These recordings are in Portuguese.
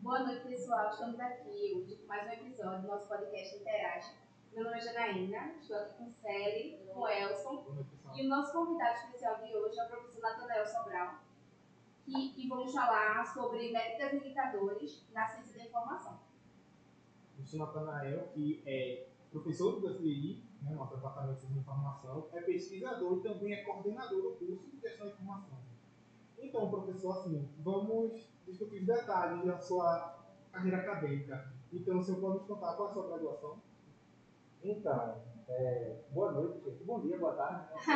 Boa noite, pessoal. Estamos aqui hoje com mais um episódio do nosso podcast Interage. Meu nome é Janaína, estou aqui com Celi, com Elson. E o nosso convidado especial de hoje é o professor Natanael Sobral, que vamos falar sobre métricas e indicadores na ciência da informação. Eu sou Natanael, que é professor do DFI, nosso departamento de informação, é pesquisador e também é coordenador do curso de gestão de informação. Então, professor, assim, vamos discutir os detalhes da sua carreira acadêmica. Então, o senhor pode nos contar qual é a sua graduação? Então, boa noite, gente. Bom dia, boa tarde. Não sei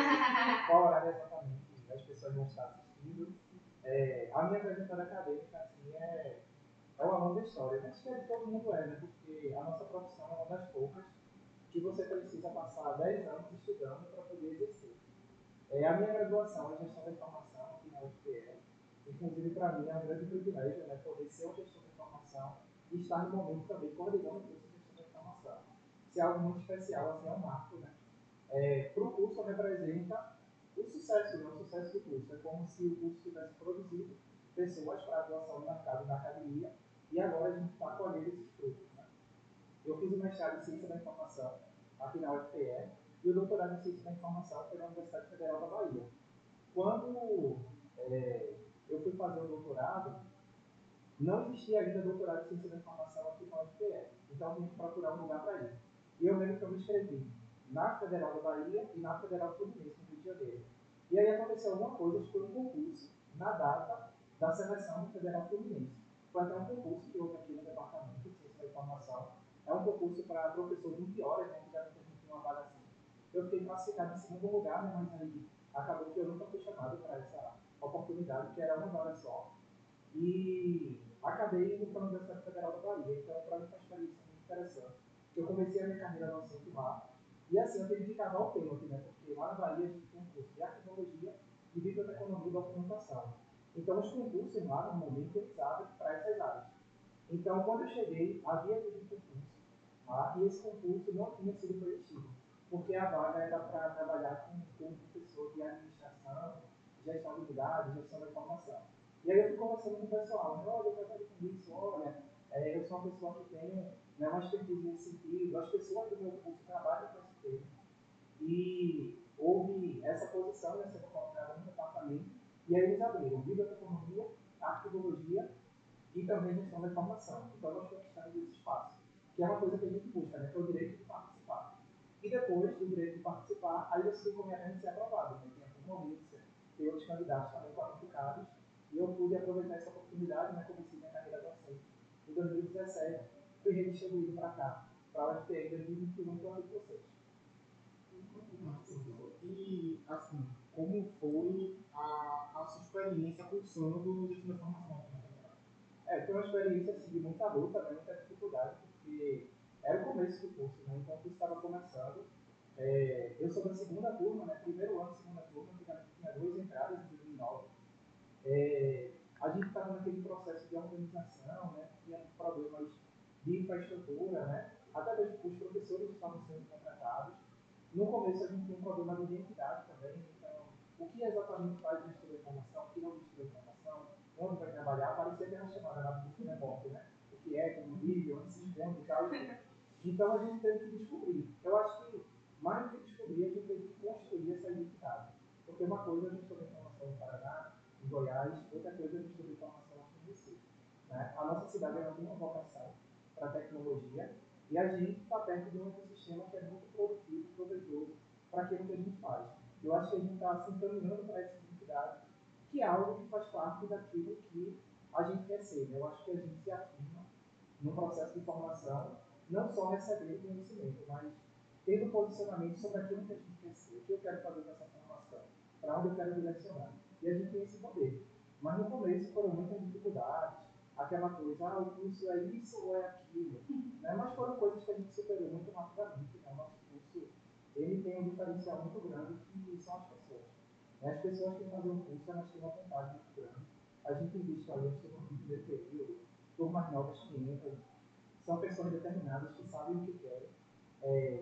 qual horário exatamente as pessoas vão estar assistindo. A minha trajetória acadêmica assim, é uma longa história. Acho que é de todo mundo né? Porque a nossa profissão é uma das poucas que você precisa passar 10 anos estudando para poder exercer. A minha graduação é gestão da informação aqui na UFPE. Inclusive, para mim, é um grande privilégio poder ser um gestor da informação e estar no momento também coordenando o curso de gestão da informação. Isso é algo muito especial, assim, é um marco. Para o curso, representa o sucesso do curso. É como se o curso tivesse produzido pessoas para atuação no mercado da academia e agora a gente está colhendo esses frutos. Eu fiz o mestrado em Ciência da Informação aqui na UFPE e o doutorado em Ciência da Informação pela Universidade Federal da Bahia. Quando eu fui fazer o doutorado, não existia ainda doutorado em Ciência da Informação aqui na UFPE, então eu tinha que procurar um lugar para ir. E eu lembro que eu me inscrevi na Federal da Bahia e na Federal Fluminense, no Rio de Janeiro. E aí aconteceu alguma coisa, foi um concurso na data da seleção do Federal Fluminense. Foi até um concurso que houve aqui no Departamento de Ciência da Informação. É um concurso para professor 20 horas, que já tem uma vaga assim. Eu fiquei classificado em segundo lugar, mas aí acabou que eu nunca fui chamado para essa oportunidade, que era uma vaga só. E acabei indo para a Universidade Federal da Bahia. Então, para mim, foi uma experiência muito interessante. Eu comecei a minha carreira docente lá. E assim, eu tenho que cavar o pênalti, porque lá na Bahia a gente tem um curso de arqueologia e biblioteconomia e documentação. Então, os concursos lá, normalmente, eles abrem para essas áreas. Então, quando eu cheguei, havia um concurso lá e esse concurso não tinha sido preenchido, porque a vaga era para trabalhar com um professor de administração, gestão de dados, gestão da informação. E aí eu fui conversando com o pessoal, olha, eu trabalho com isso, olha, eu sou uma pessoa que tem uma expertise nesse sentido, as pessoas do meu curso trabalham com esse tema. E houve essa posição, ser colocada no departamento, e aí eles abriram biblioteconomia, arqueologia e também gestão da informação. Então nós conquistamos esse espaço, que é uma coisa que a gente busca, que é o direito de participar. E depois do direito de participar, aí eu sei como é a ser aprovado, tem a concorrência, tem outros candidatos também qualificados, e eu pude aproveitar essa oportunidade, comecei minha carreira docente em 2017, fui redistribuído para cá, para a UFPE em 2021, estou aqui com vocês. E, assim, como foi a sua experiência cursando o gestão da informação? Foi uma experiência assim, de muita luta, muita dificuldade, porque era o começo do curso, então o curso estava começando. Eu sou da segunda turma, primeiro ano, segunda turma, tinha 2 entradas em 2009. A gente estava naquele processo de organização, tinha problemas de infraestrutura, até mesmo os professores estavam sendo contratados. No começo a gente tinha um problema de identidade também, então o que exatamente faz gestor da informação, o que não gestor da informação, onde vai trabalhar, parecia que era chamada lá do remoto, o que é, como vídeo, onde se esconde e tal. Então a gente teve que descobrir. Eu acho que mais do que descobrir, a gente teve que construir essa identidade. Porque uma coisa é a gestor da informação no Paraná, em Goiás, outra coisa é a gestor da informação aqui no Recife. A nossa cidade ela tem uma vocação para a tecnologia e a gente está perto de um ecossistema que é muito produtivo, proveitoso para aquilo que a gente faz. Eu acho que a gente está se encaminhando para essa identidade, que é algo que faz parte daquilo que a gente quer ser. Eu acho que a gente se afirma no processo de formação, não só recebendo conhecimento, mas tendo posicionamento sobre aquilo que a gente quer ser, o que eu quero fazer com essa formação, para onde eu quero direcionar. E a gente tem esse poder. Mas no começo foram muitas dificuldades, aquela coisa, o curso é isso ou é aquilo. Mas foram coisas que a gente superou muito rapidamente. O nosso curso ele tem um diferencial muito grande, que são as pessoas. As pessoas que fazem o curso, elas têm uma vontade muito grande. A gente tem visto ali, eu estou no período, turmas novas que entram, são pessoas determinadas que sabem o que querem.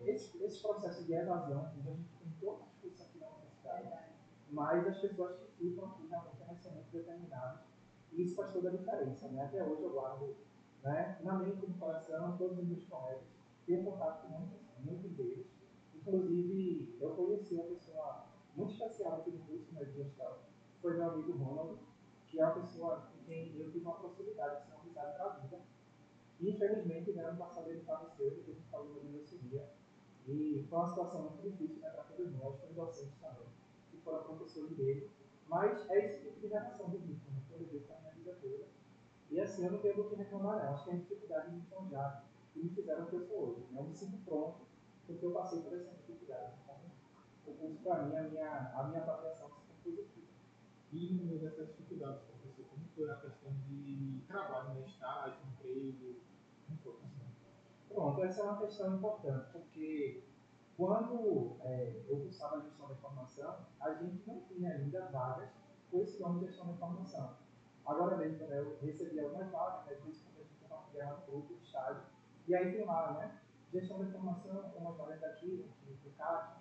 Esse processo de evasão, a gente tem todos os cursos aqui na universidade, mas as pessoas que ficam aqui realmente elas são muito determinadas e isso faz toda a diferença. Até hoje eu guardo né? Na mente e no coração, todos os meus colegas. Tenho contato com muitos deles. Inclusive, eu conheci uma pessoa muito especial aqui no curso, né, de gestão. Foi meu amigo Ronald, que é uma pessoa com quem eu tive uma proximidade, assim, uma amizade para a vida. E, infelizmente, né, ano passado ele faleceu, depois de um problema de leucemia. E foi uma situação muito difícil, né, para todos nós, para os docentes também, que foram professores dele. Mas é esse tipo de relação do vínculo, né, que eu levei para a minha vida toda. E assim, eu não tenho do que reclamar, não. Acho que as dificuldades me forjaram e me fizeram o que eu sou hoje. Né? Eu me sinto pronto porque eu passei por essas dificuldades. Então, o curso, para mim, a minha avaliação sempre foi positiva. E no meio dessas dificuldades, professor, como foi a questão de trabalho, né? Estágio, emprego, como foi? Pronto, essa é uma questão importante, porque quando eu cursava gestão da informação, a gente não tinha ainda vagas com esse nome de gestão da informação. Agora mesmo, né, eu recebi algumas vagas, né, às vezes quando a gente compartilhava no grupo de estágio, e aí tem lá, né, gestão da informação, umas vagas daqui, do CAC,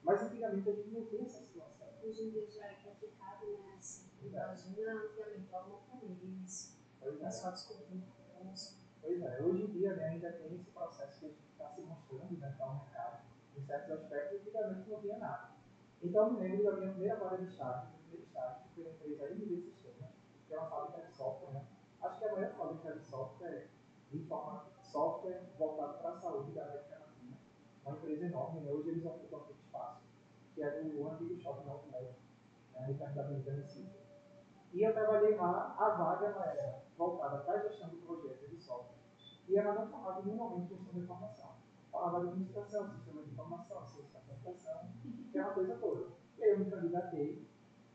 mas antigamente a gente não tinha essa situação. Hoje em dia já é complicado, né? Assim, imagina antigamente logo no começo, o pessoal descobrindo o curso. Pois é, hoje em dia, né, ainda tem esse processo que a gente está se mostrando, né, para o mercado, em certos aspectos, e antigamente não tinha nada. Então, eu me lembro da minha primeira vaga de estágio, que foi na empresa MD Sistemas, que é uma fábrica de software, né? Acho que é a maior fábrica de software, software voltado para a saúde da América Latina. Uma empresa enorme, né? Hoje eles ocupam aquele espaço, que é do antigo shopping Outlet, né, no perto da Avenida Recife. E eu trabalhei lá, a vaga ela era voltada para a gestão de projetos de software. E ela não falava em nenhum momento de gestão de informação. Falava de administração, sistema de informação, ciência da computação, que é uma coisa toda. E aí eu me candidatei.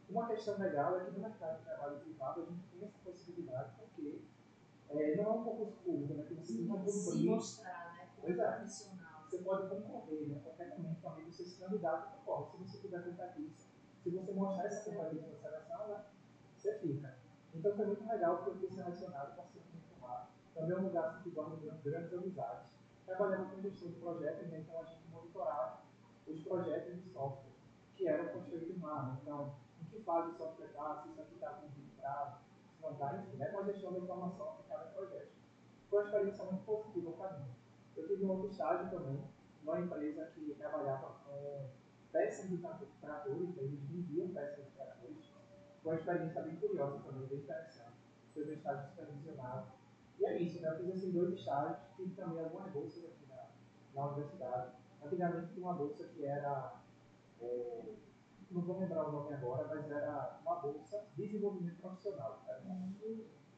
Uma questão legal é que no mercado de trabalho privado a gente tem essa possibilidade, porque não é um concurso público, né? Que você tem que cumprir. Se mostrar, né? Pois é. Profissional. Você pode concorrer, né? Qualquer momento também você se candidata e concorre. Se você tiver competência, se você mostrar essa competência na seleção, né? Você fica. Então foi muito legal porque eu fui selecionado para ser titular. Também é um lugar assim, que guarda grandes amizades. Trabalhava com gestão de projetos, né? Então a gente monitorava os projetos de software que eram construídos lá. Né? Então, em que fase o software está, se isso aqui está cumprindo prazo, se não está, enfim, né? Com a gestão da informação aplicada em projetos. Foi uma experiência muito positiva para mim. Eu tive um outro estágio também, numa empresa que trabalhava com peças de tratores, eles vendiam peças de tratores. Foi uma experiência bem curiosa também, bem interessante. Foi um estágio supervisionado. E é isso, né? Eu fiz esses 2 estágios, tive também algumas bolsas aqui na universidade. Antigamente tinha uma bolsa que era, não vou lembrar o nome agora, mas era uma bolsa de desenvolvimento profissional.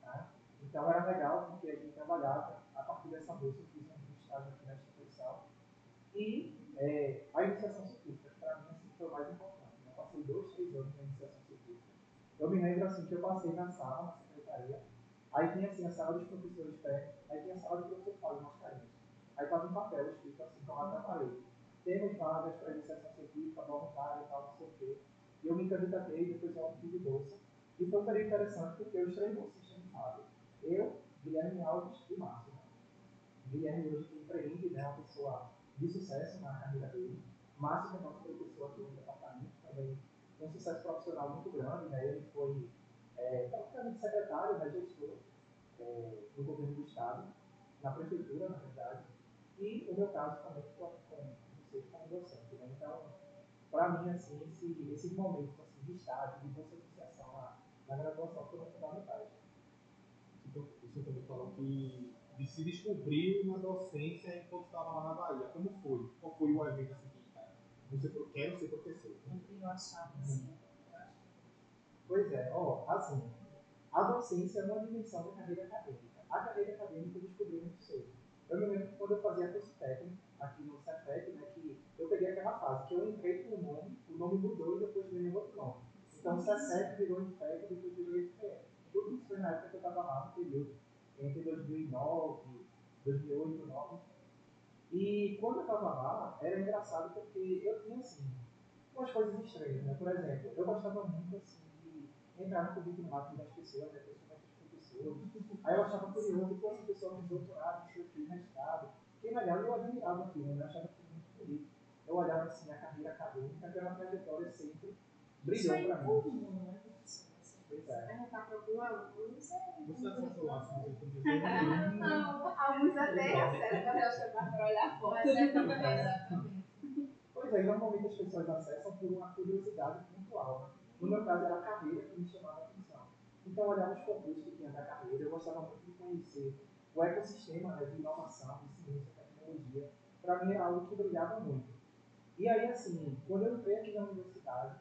Tá? Então era legal porque a gente trabalhava, a partir dessa bolsa eu fiz um estágio aqui na instituição. E a iniciação científica, que para mim assim, foi o mais importante. Eu passei 2, 3 anos na iniciação científica. Eu me lembro assim que eu passei na sala, na secretaria, aí tinha assim a sala dos professores técnicos, aí tinha a sala do professor Fábio Mascarenhas. Aí estava um papel escrito assim, colado na parede. Temos vagas para iniciação científica, voluntária e tal, não sei o quê. E eu me candidatei, depois eu obtive bolsa. E foi um período interessante porque os 3 bolsistas de Fábio, eu, Guilherme Alves e Márcio. Guilherme hoje que empreende, né, uma pessoa de sucesso na carreira dele. Márcio, que é nosso professor aqui no departamento, também tem um sucesso profissional muito grande, né? Ele foi praticamente secretário, né, gestor do governo do Estado, na prefeitura, na verdade. E o meu caso também com você como docente. Né? Então, para mim, assim, esses momentos assim, de estágio, de bolsa de iniciação na graduação foram fundamentais. Então, você também falou que de se descobrir na docência enquanto estava lá na Bahia. Como foi? Qual foi o evento assim que, cara, quero ser professor? Eu achava assim. Pois é, assim, a docência é uma dimensão da carreira acadêmica. A carreira acadêmica eu descobri muito cedo. Eu me lembro que quando eu fazia curso técnico, aqui no Cefet, né, que eu peguei aquela fase que eu entrei com o nome mudou e depois veio outro nome. Então, o Cefet virou IFEC e depois virou IFE. Tudo isso foi na época que eu estava lá no período, entre 2009, 2008, 2009. E quando eu estava lá, era engraçado porque eu tinha, assim, umas coisas estranhas, né? Por exemplo, eu gostava muito, assim, de entrar no currículo rápido das pessoas, né? Principalmente dos professores. Aí eu achava curioso que essa pessoa fez doutorado, não sei o que, mestrado. Que legal, eu admirava aquilo, né? Eu achava aquilo muito bonito. Eu olhava, assim, a carreira acadêmica, que era uma trajetória sempre brilhou para mim. Comum, né? Pois Se é. perguntar para algum aluno, não sei. Você acessou lá, se você quiser. Não, alguns até acessam, mas eu acho que é para olhar foto. Exatamente. Pois é, normalmente as pessoas acessam por uma curiosidade pontual. Né? No meu caso era a carreira que me chamava a atenção. Então eu olhava os concursos que tinha da carreira, eu gostava muito de conhecer o ecossistema, né, de inovação, de ciência, tecnologia. Para mim era algo que brilhava muito. E aí, assim, quando eu entrei aqui na universidade,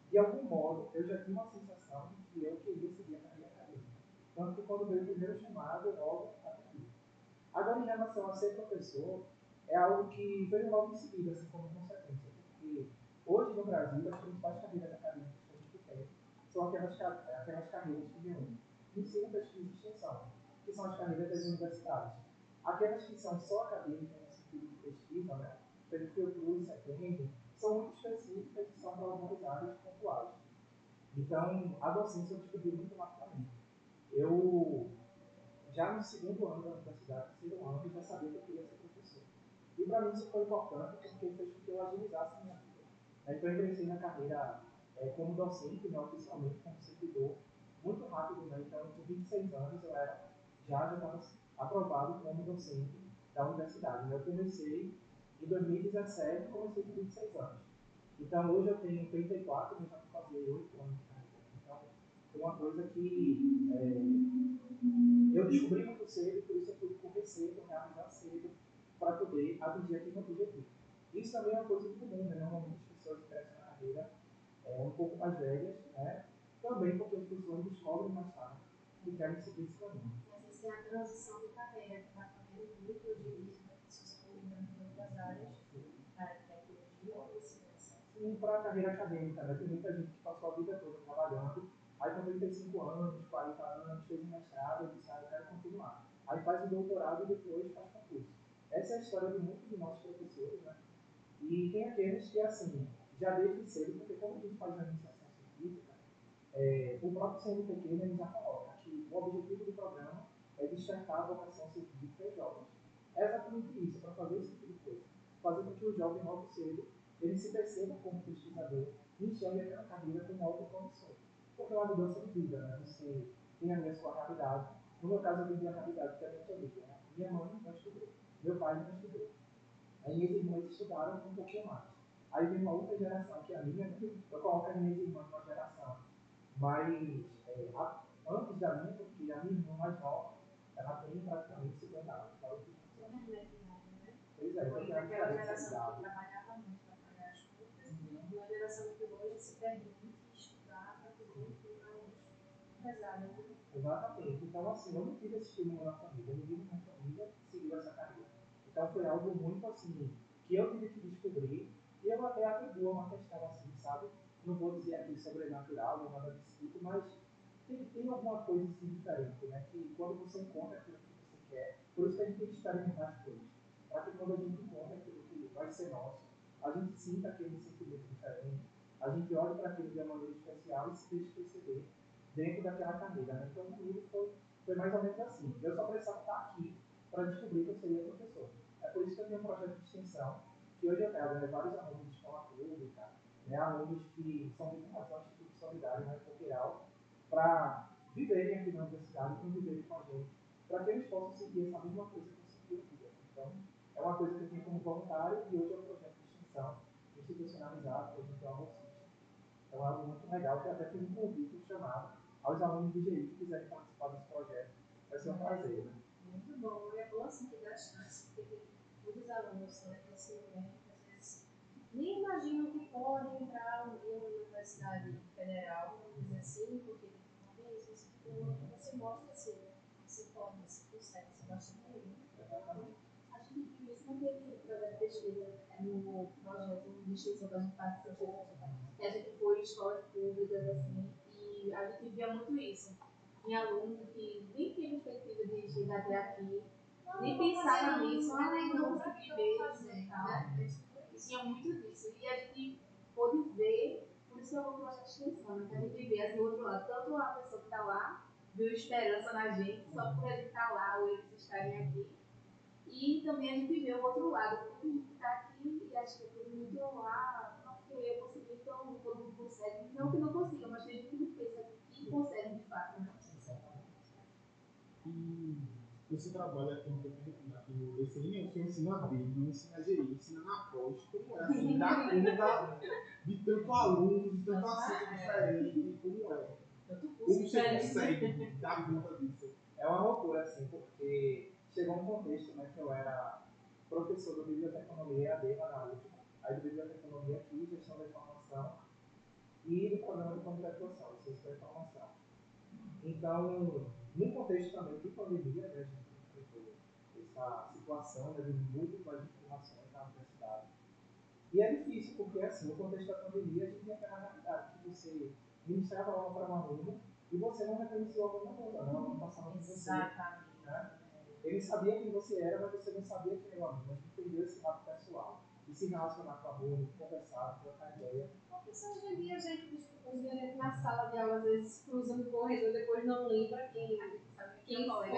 de algum modo eu já tinha uma sensação de que eu queria seguir a carreira acadêmica. Tanto que quando veio o primeiro chamado, eu logo atendi. Agora, em relação a ser professor, é algo que veio logo em seguida, assim, como consequência. Porque hoje no Brasil, as principais carreiras acadêmicas que a gente tem são aquelas carreiras que reúnem ensino, pesquisa e extensão, que são as carreiras das universidades. Aquelas que são só acadêmicas no sentido de pesquisa, né, pelo Fiocruz, CETEM, são muito específicas e são para algumas áreas pontuais. Então, a docência eu descobri muito rapidamente. Eu já no segundo ano da universidade, terceiro ano, eu já sabia que eu queria ser professor. E para mim isso foi importante porque fez com que eu agilizasse a minha vida. Então eu ingressei na carreira como docente, né, oficialmente como servidor, muito rápido. Né? Então, com 26 anos, eu já estava aprovado como docente da universidade. Né? Eu comecei em 2017 e comecei com 26 anos. Então, hoje eu tenho 34, mas já vou fazer 8 anos de carreira. Então, foi uma coisa que eu descobri muito cedo, por isso eu fui correr cedo, realizar cedo, para poder atingir aquele objetivo. Isso também é uma coisa muito comum, né? Normalmente as pessoas ingressam na carreira um pouco mais velhas, né? Também porque as pessoas descobrem mais tarde que querem seguir esse caminho. Mas essa é a transição de carreira que está fazendo muito hoje em dia, as pessoas estão migrando de outras áreas para a tecnologia ou ciência. Sim, para a carreira acadêmica, né? Tem muita gente que passou a vida toda trabalhando, aí com 35 anos, 40 anos, fez um mestrado e disse, eu quero continuar. Aí faz o doutorado e depois faz concurso. Essa é a história de muitos de nossos professores, né? E tem aqueles que, assim, já desde cedo, porque quando a gente faz uma iniciação científica, o próprio CNPq ele já coloca que o objetivo do programa é despertar a vocação científica em jovens. É exatamente isso, para fazer esse tipo de coisa. Fazer com que o jovem, logo cedo, ele se perceba como pesquisador e enxergue aquela carreira como algo promissor. Porque é uma mudança de vida, né? Você tem a sua realidade. No meu caso, eu vivi a realidade que a minha família. Né? Minha mãe não estudou, meu pai não estudou. Aí minhas irmãs estudaram um pouquinho mais. Aí vem uma outra geração, que é a minha, eu coloco as minhas irmãs numa geração mais antes da minha, porque a minha irmã mais nova, ela tem praticamente 50 anos. Pois é, Foi naquela geração que trabalhava muito para pagar as contas, e uma geração que hoje se permite estudar para poder ter mais pesada. Exatamente. Então, assim, eu não tive esse estímulo na família, ninguém na minha família seguiu essa carreira. Então, foi algo muito assim, que eu tive que descobrir, e eu até atribuo uma questão assim, sabe? Não vou dizer aqui sobrenatural, ou nada desse tipo, mas tem alguma coisa assim diferente, né? Que quando você encontra aquilo que você quer, por isso que a gente tem que experimentar as coisas. Para que quando a gente encontra aquilo que vai ser nosso, a gente sinta aquele sentimento diferente, a gente olhe para aquilo de uma maneira especial e se deixe perceber dentro daquela carreira. Né? Então, comigo foi mais ou menos assim. Eu só precisava estar aqui para descobrir que eu seria professor. É por isso que eu tenho um projeto de extensão, que hoje eu pego vários alunos de escola pública, né, alunos que são vinculados ao Instituto Solidário, né, Coqueiral, para viverem aqui na universidade, conviverem com a gente, para que eles possam seguir essa mesma coisa que eu segui aqui. Então, é uma coisa que eu tenho como voluntário e hoje é um projeto de extensão institucionalizado, que a gente é uma bolsista. Então, é algo muito legal, que eu até fiz um convite, chamado aos alunos do GI que quiserem participar desse projeto. Vai ser um prazer. Né? Muito bom, é bom assim que dá chance, porque muitos alunos desse momento, às vezes, nem imaginam que podem entrar um dia na universidade federal, vamos dizer assim, porque uma vez você ficou, você mostra assim, você pode, você consegue, você gosta de ter. A gente viu isso naquele projeto de pesquisa, no projeto de extensão que a gente participou, que a gente foi em escolas públicas, assim, e a gente via muito isso. Tinha aluno que nem tinha perspectiva de chegar até aqui, nem pensava nisso, mas aí não conseguia ver, né? E tinha muito disso. E a gente pôde ver, por isso que eu vou projeto de extensão, né? Que a gente vê assim, o outro lado, tanto a pessoa que está lá, viu esperança na gente, só por a gente estar lá ou eles estarem aqui. E também a gente vê o outro lado, muita gente está aqui e acha que é tudo muito não, porque eu consegui, então todo mundo consegue. Não que não consiga, mas tem gente que pensa que que conseguem de fato, né? E você trabalha aqui no DCI, você ensina a BIM, não ensina a gerir, ensina na pós, como é assim, dá conta de tanto aluno, de tanto assunto diferente, como é? Como você consegue dar conta disso? É uma loucura, assim, porque chegou um contexto, né, que eu era professor do Biblioteconomia EAD lá na UFBA, aí do Biblioteconomia aqui, gestão da informação, e do programa de computação, ciência da informação. Então, no contexto também de pandemia, né, a gente enfrentou essa situação, né, de múltiplas informações na universidade. E é difícil, porque assim, no contexto da pandemia, a gente tinha aquela realidade que você ministrava aula para um aluno e você não reconhecia o aluno nunca, não, não passava por você. Né? Ele sabia quem você era, mas você não sabia quem era o aluno, mas não perdeu esse lado pessoal. E se relacionar com o aluno, conversar, trocar ideia. Porque hoje em dia a gente na sala de aula às vezes cruza no corredor, depois não lembra quem foi.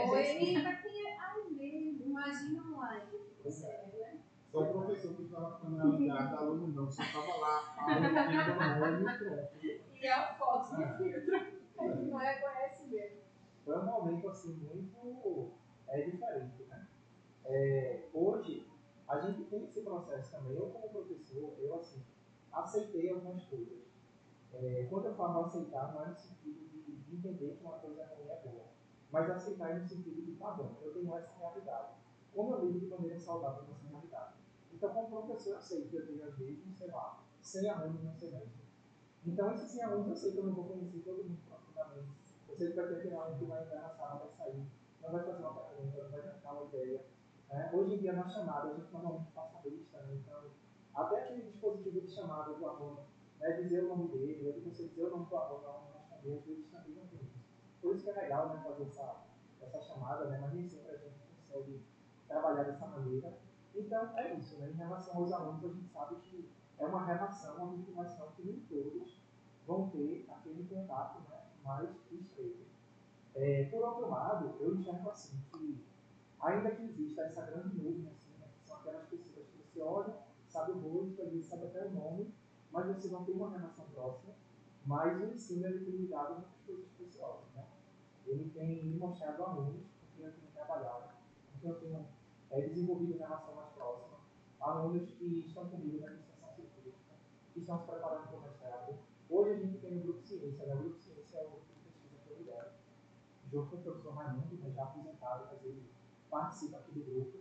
Ai, mesmo, imagina online. Né? Só o professor que estava ficando na ligada, aluno não, você estava lá, a nome e pronto. E a foto do filtro, não reconhece mesmo. Foi um momento assim muito diferente, né? Hoje a gente tem esse processo também. Eu como professor, eu assim aceitei algumas coisas. Quando eu falo aceitar, não é no sentido de entender que uma coisa ruim é boa, mas aceitar no sentido de, tá bom, eu tenho essa realidade. Como eu lido de maneira saudável com essa realidade? Então, como professor, eu sei que eu tenho, às vezes, sei lá, 100 alunos no semestre. Então, esses 100 alunos, eu sei que eu não vou conhecer todo mundo profundamente. Eu sei que vai ter um aluno que vai entrar na sala, vai sair, não vai fazer uma pergunta, não vai trocar uma ideia. Hoje em dia, na chamada, a gente normalmente passa a lista, né? Então, até aquele dispositivo de chamada do aluno, dizer o nome dele, ou você dizer o nome do aluno, não responder, às vezes também não tem isso. Por isso que é legal, né, fazer essa chamada, né, mas nem sempre a gente consegue trabalhar dessa maneira. Então, é isso, né? Em relação aos alunos, a gente sabe que é uma relação, uma vinculação que nem todos vão ter aquele contato, né, mais estreito. Por outro lado, eu enxergo assim que, ainda que exista essa grande nuvem, assim, né, que são aquelas pessoas que você olha, sabe o rosto, às vezes sabe até o nome, mas você não tem uma relação próxima, mas o ensino ele tem me dado muitas coisas preciosas, né? Ele tem me mostrado alunos com quem eu tenho trabalhado, com quem eu tenho desenvolvido relação mais próxima, alunos que estão comigo na iniciação científica, que estão se preparando para o mestrado. Hoje a gente tem o Grupo Ciência, né? O Grupo Ciência é o grupo de pesquisa que eu lidero, junto com o professor Raimundo, né, já aposentado, mas ele participa aqui do grupo.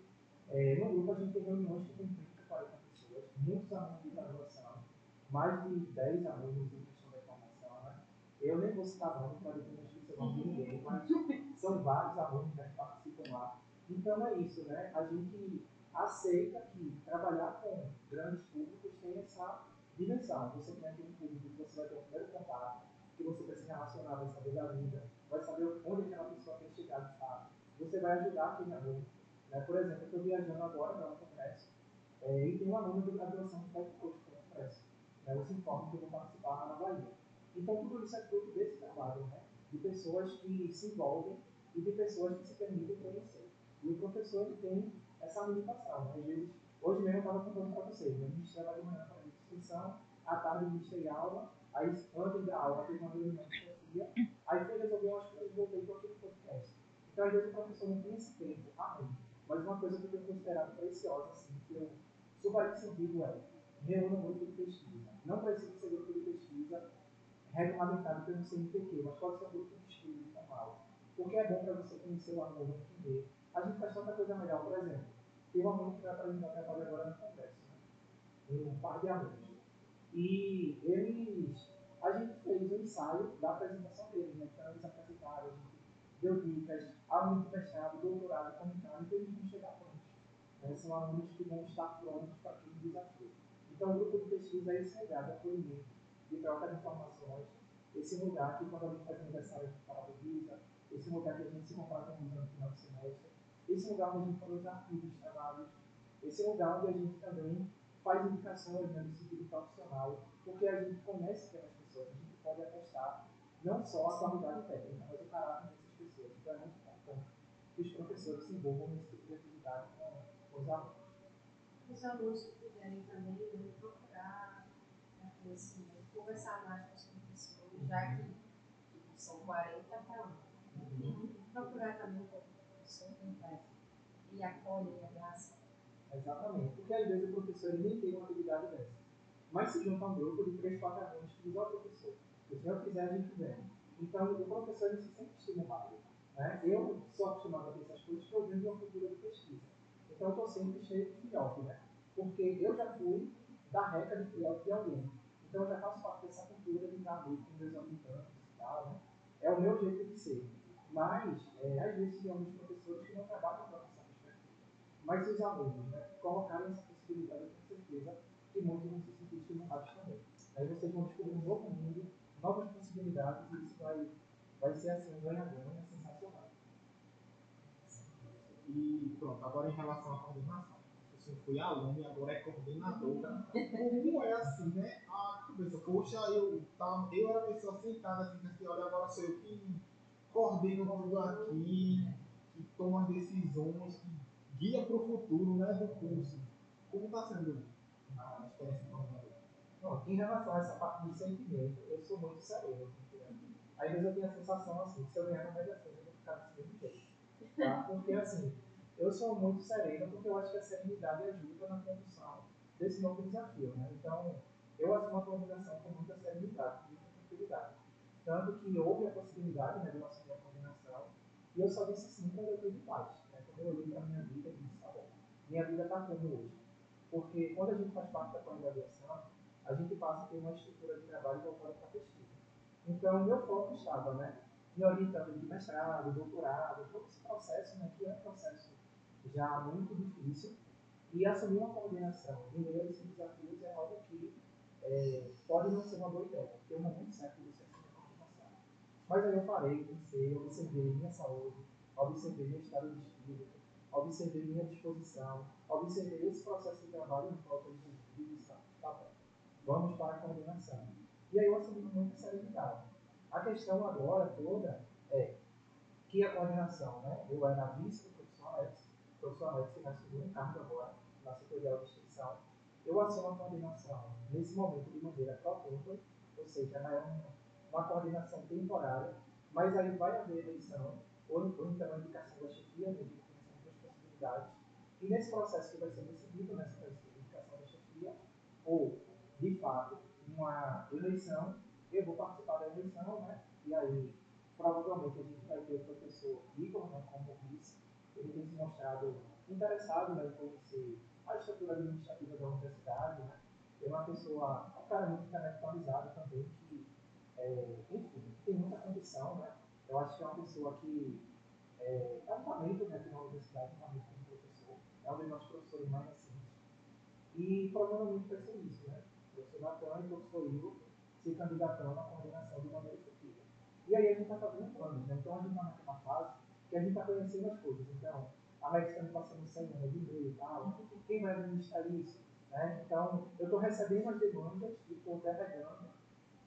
No grupo a gente tem reuniões que tem 30, 40 pessoas, muitos alunos de graduação, mais de 10 alunos em questão da informação. Né? Eu nem vou citar nome para depois não esquecer o nome de ninguém, mas são vários alunos, né, que participam lá. Então é isso, né? A gente aceita que trabalhar com grandes públicos tem essa dimensão. Você tem aquele público que você vai ter o primeiro contato, que você vai se relacionar, vai saber da vida, vai saber onde aquela pessoa quer chegar de fato. Você vai ajudar aquele aluno. Né? Por exemplo, eu estou viajando agora para um congresso e tem um aluno de graduação que está exposto para o congresso. Eu se informo que eu vou participar lá na Bahia. Então, tudo isso é fruto desse trabalho, né? De pessoas que se envolvem e de pessoas que se permitem conhecer. E o professor ele tem essa limitação. Né? Às vezes, hoje mesmo eu estava contando para vocês, eu ministrava de manhã para a instituição, à tarde eu ministrei aula, aí antes da aula teve uma reunião de filosofia, aí fui resolver umas coisas e voltei para aquele podcast. Então, às vezes o professor não tem esse tempo, amém. Mas uma coisa que eu tenho considerado preciosa, assim, que eu super incentivo reúna um grupo de pesquisa. Não precisa ser grupo de pesquisa regulamentado pelo CNPq, mas pode ser um grupo de estudo informal. Porque é bom para você conhecer o aluno, entender. A gente faz tanta coisa melhor, por exemplo. Tem um aluno que vai apresentar trabalho agora no congresso, né? Um par de alunos. E a gente fez um ensaio da apresentação deles, né? Então eles apresentaram, a gente deu dicas, aluno de mestrado, doutorado, comentaram, então eles vão chegar prontos. São alunos que vão estar prontos para aquele desafio. Então, o grupo de pesquisa é esse lugar de acolhimento, de troca de informações, esse lugar que, quando a gente faz aniversário, a gente parabeniza, esse lugar que a gente se confraterniza no final do semestre, esse lugar onde a gente faz os artigos, trabalhos, esse lugar onde a gente também faz indicações, né, no sentido profissional, porque a gente conhece aquelas pessoas, a gente pode atestar não só a qualidade técnica, mas o caráter dessas pessoas. Então, é muito importante que os professores se envolvam nesse tipo de atividade com os alunos. Os alunos que puderem também procurar conhecimento, conversar mais com os professores, já que são 40 para 1. Procurar também um pouco do professor, ele acolhe, ele abraça. Exatamente, porque às vezes o professor ele nem tem uma habilidade dessa. Mas se junta um grupo de 3, 4 alunos que diz ao professor, se o senhor quiser, a gente vem. Então, o professor ele se sente estimulado. Né? Eu sou acostumado a ver essas coisas porque eu venho de uma cultura de pesquisa. Então, eu estou sempre cheio de filhote, né? Porque eu já fui da reca de filhote de alguém. Então, eu já faço parte dessa cultura de estar ali com meus habitantes e tal, né? É o meu jeito de ser. Mas, às vezes, tem alguns professores que não trabalham com essa perspectiva. Mas se os alunos, né, colocarem essa possibilidade, eu tenho certeza que muitos vão se sentir estimulados também. Aí vocês vão descobrir um novo mundo, novas possibilidades, e isso vai ser assim, um ganha-ganha sensacional. E pronto, agora em relação à coordenação. Você foi aluno e agora é coordenadora. Como é assim, né? A cabeça, poxa, eu era a pessoa sentada assim, olha, agora sou eu que coordeno tudo aqui, que toma as decisões, que guia para o futuro, né, do curso. Como está sendo a experiência de coordenador? Em relação a essa parte do sentimento, eu sou muito sereno. Às vezes eu tenho a sensação assim, que se eu ganhar na Mega Sena, eu vou ficar desse mesmo jeito. Tá? Porque assim, eu sou muito sereno porque eu acho que a serenidade ajuda na condução desse novo desafio. Né? Então, eu assumo a coordenação com muita serenidade, com muita tranquilidade. Tanto que houve a possibilidade, né, de eu assumir a coordenação e eu só disse sim quando eu tive paz. Né? Quando eu olhei para a minha vida e disse, tá bom, minha vida está como hoje. Porque quando a gente faz parte da pós-graduação, a gente passa a ter uma estrutura de trabalho voltada para a pesquisa. Então, o meu foco estava, né, me orientando de mestrado, doutorado, todo esse processo, né, que é um processo já muito difícil, e assumir uma coordenação em meio a esses desafios é algo que pode não ser uma boa ideia, porque é um momento certo de você assumir a coordenação. Mas aí eu parei, pensei, observei minha saúde, observei meu estado de espírito, observei minha disposição, observei esse processo de trabalho no qual eu estou e disse, tá bom, vamos para a coordenação. E aí eu assumi com muita serenidade. A questão agora toda é que a coordenação, né, eu era vice do professor Alex que vai subir um cargo agora na setorial de extensão, eu assumo a coordenação nesse momento de maneira pro-tempore, ou seja, ela é uma coordenação temporária, mas aí vai haver eleição, ou então a indicação da chefia, né, de essas duas possibilidades, e nesse processo que vai ser decidido nessa indicação da chefia, ou, de fato, uma eleição, eu vou participar da eleição, né, e aí provavelmente a gente vai ter o professor Igor, né, como vice. Ele tem se mostrado interessado, né, em conhecer a estrutura administrativa da universidade. Né. É uma pessoa, um cara muito intelectualizado também, que, enfim, tem muita condição. Né. Eu acho que é uma pessoa que é um talento, né, aqui na universidade, um talento como professor. É um dos nossos professores mais recentes. E provavelmente vai ser isso, né? O professor Natan e o professor Igor se candidatando à coordenação de maneira efetiva. E aí a gente está fazendo planos, né? Então a gente está naquela fase que a gente está conhecendo as coisas. Então, a Alex está me passando 100 anos de e-mail e tal. Quem vai administrar isso? Né? Então, eu estou recebendo as demandas e estou delegando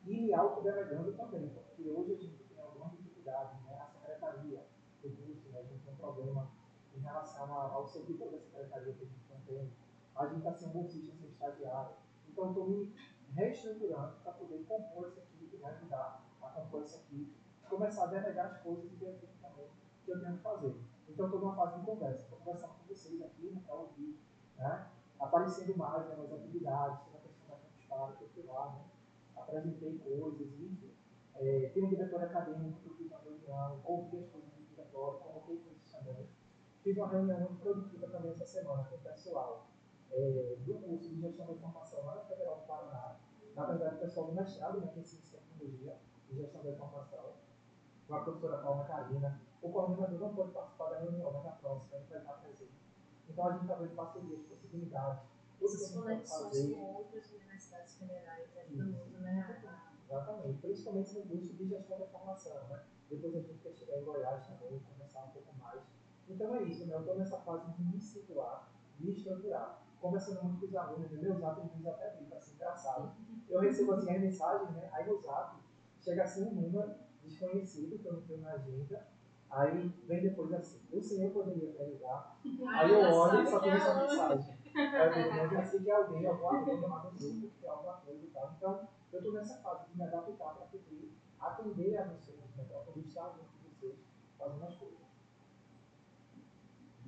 e me autodelegando também, porque hoje a gente tem algumas dificuldades, né? A secretaria do curso, né? A gente tem um problema em relação ao servidor da secretaria que a gente não tem. A gente está sem bolsista, sem estagiário. Então, eu estou me reestruturando para poder compor essa equipe, me ajudar a compor essa equipe, começar a delegar as coisas e ver aquilo também que eu tenho que fazer. Então, estou numa fase de conversa. Estou conversando com vocês aqui, né, para ouvir, né, aparecendo mais nas atividades, na questão da campus party, que eu fui lá, né, apresentei coisas, enfim. Tem um diretor acadêmico que eu fiz uma reunião, ouvi as coisas do diretório, coloquei coisas também. Fiz uma reunião muito produtiva também essa semana com o pessoal do curso de gestão da informação lá na Federal do Paraná. Na verdade, o pessoal do mestrado, né, que é ciência e tecnologia e gestão da informação, com a professora Paula Carina. O coordenador não pôde participar da reunião, mas na próxima ele vai estar presente. Então a gente está vendo parcerias, possibilidades. Essas conexões com outras universidades federais ajudam muito, né? Exatamente, principalmente no curso de gestão da informação, né? Depois a gente quer chegar em Goiás também, conversar um pouco mais. Então é isso, né? Eu estou nessa fase de me situar, me estruturar. Conversando muito com os alunos, meu zap às vezes até fica assim, engraçado. Eu recebo assim as mensagens, né? Aí no zap chega assim um número desconhecido que eu não tenho na agenda. Aí vem depois assim, o senhor poderia me ajudar? Aí eu olho e só tenho essa mensagem. Eu já sei que é alguém, algum aluno lá no grupo, que é alguma coisa e tal. Então, eu estou nessa fase de me adaptar para poder atender a vocês, né, para poder estar junto com vocês fazendo as coisas.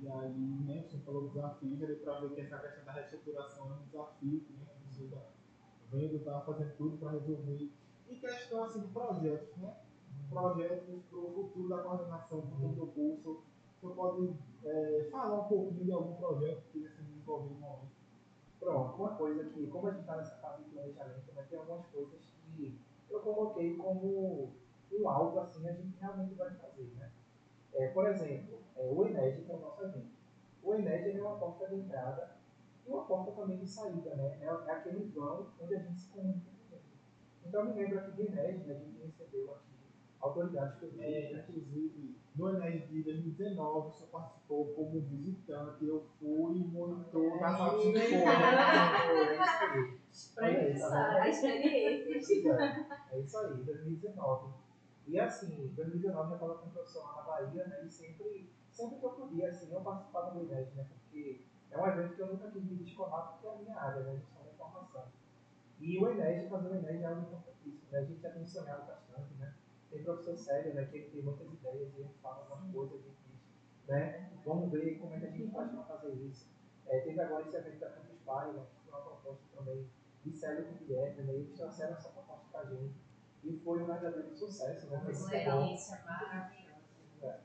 E aí, né, você falou dos desafios, ele para ver que essa questão da reestruturação é um desafio que né, a pessoa está vendo, está fazendo tudo para resolver. E questão assim, de projetos, né? Projetos para o futuro da coordenação, para o futuro do curso. Você pode falar um pouquinho de algum projeto que você desenvolveu no momento? Pronto, uma coisa que, como a gente está nessa fase de planejamento, né, tem algumas coisas que eu coloquei como um algo assim a gente realmente vai fazer, né? Por exemplo, o Ened, que é o nosso evento. O Ened ele é uma porta de entrada e uma porta também de saída, né? É aquele vão onde a gente se comunica com o mundo. Então, eu me lembro aqui do Ened, né, a gente recebeu aqui autoridades que eu Inclusive, no Enem de 2019, você participou como visitante, eu fui monitor da sala de A experiência. É isso aí, 2019. E assim, 2019 eu estava com um professor lá na Bahia, né? E sempre que eu podia, assim, eu participava do INED, né? Porque é um evento que eu nunca quis me descolar, porque é a minha área, né? Gestão da informação. E o ENED, fazer o ENED é algo importantíssimo, né? A gente já tem sonhado bastante, né? Tem professor sério, né? Que ele tem muitas ideias e ele fala algumas coisas, a gente diz, né? Vamos ver como é que a gente faz para fazer isso. Teve agora esse evento da Campus Party, né? Que foi uma proposta também de Célio e Guilherme, né? Eles trouxeram essa proposta para a gente. E foi um verdadeiro sucesso, né? Uma experiência maravilhosa.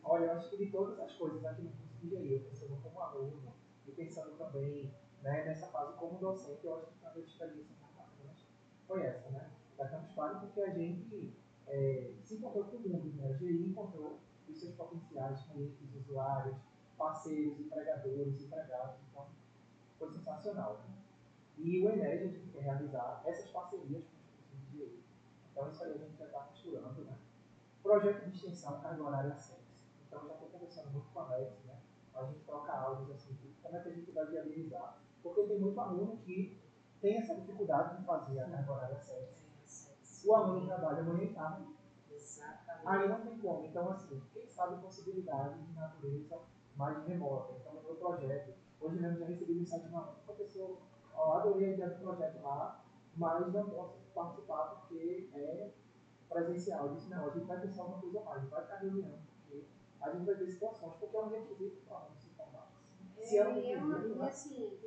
Olha, eu acho que de todas as coisas aqui no curso de engenharia, pensando como aluno e pensando também né, nessa fase como docente, eu acho que a minha experiência mais bacana foi essa, né? Da Campus Party, porque a gente se encontrou com o mundo, né? A GI encontrou os seus potenciais clientes, usuários, parceiros, empregadores, empregados, então foi sensacional. Né? E o Ened, a gente quer realizar essas parcerias com os cursos de GI. Então isso aí a gente já está costurando, né? Projeto de extensão, carga horária acesso. Então, já estou conversando muito com a Alex, né? A gente troca áudios assim, como é que a gente vai viabilizar. Porque tem muito aluno que tem essa dificuldade de fazer a carga horária acesso. O aluno trabalha manhã e tarde. Exatamente. Aí não tem como. Então, assim, quem sabe possibilidades de natureza mais remota. Então, no meu projeto, hoje mesmo já recebi mensagem de uma professor, adorei a ideia do projeto lá, mas não posso participar porque é presencial. Eu disse, não, a gente vai pensar uma coisa mais, vai para a reunião, porque a gente vai ter situações, porque é um requisito para aluno se formar. Se é um requisito, E assim,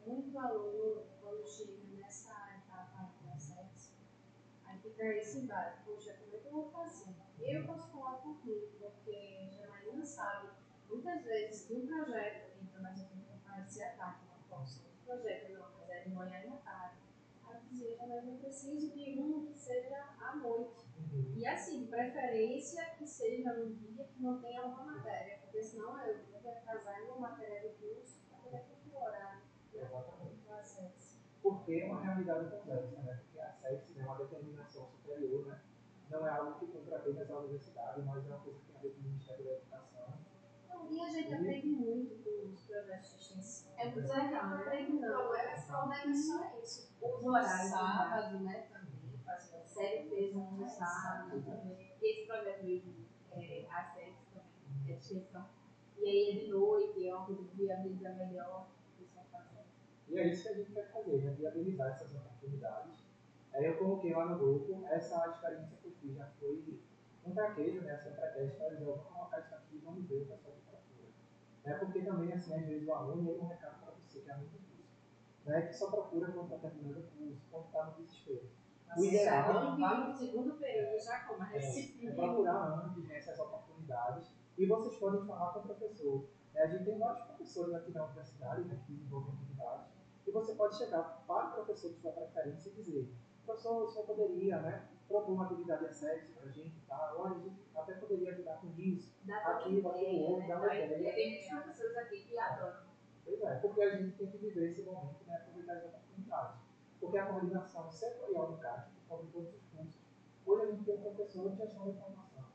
muito aluno, quando chega nessa etapa do processo, aí fica esse embate, poxa, como é que eu vou fazer? Eu posso falar por mim, porque Janaína sabe, muitas vezes, de um projeto, então nós temos que fazer esse ataque, uma função do projeto, não, mas é de manhã e à tarde. Aí eu dizia, Janaína, eu preciso de um que seja à noite. E assim, de preferência que seja um dia que não tenha uma matéria, porque senão eu vou casar em uma matéria do curso para poder cumprir o horário. Exatamente. Do acesso. Porque é uma realidade complexa, né? Porque a SEX é uma determinação superior, né? Não é algo que cumpre apenas a universidade, mas é uma coisa que tem a ver com o Ministério da Educação. Não, e a gente aprende muito com os projetos de extensão. É muito legal, né? Aprende não, é só isso. Os horários sábado, né? Também. A série fez um sábado também. Esse projeto mesmo, a série também, é de extensão. E aí é de noite, é uma coisa que viabiliza melhor o pessoal fazendo. E é isso que a gente quer fazer, né? Viabilizar essas oportunidades. Aí eu coloquei lá no grupo, essa experiência que eu fiz já foi um traquejo, né? Essa estratégia, eu vou colocar isso aqui e vamos ver o pessoal que procura. Porque também, assim, às vezes o aluno ele um recado para você que é muito difícil. Né? Que só procura quando está terminando o curso, quando está no desespero. O ideal vai no segundo período já começa. é procurar antes né, essas oportunidades e vocês podem falar com o professor. A gente tem vários professores aqui na universidade né, que desenvolvem atividades e você pode chegar para o professor de sua preferência e dizer professor, o senhor poderia propor uma atividade a sexo para a gente, tá? Olha, a gente até poderia ajudar com isso, aquilo, aquilo outro, dar uma ideia. Tem muitos professores aqui que adoram. Pois é, porque a gente tem que viver esse momento e aproveitar as oportunidades. Porque a coordenação setorial do CAC, que cobre todos os cursos, hoje a gente tem um professor de gestão da informação.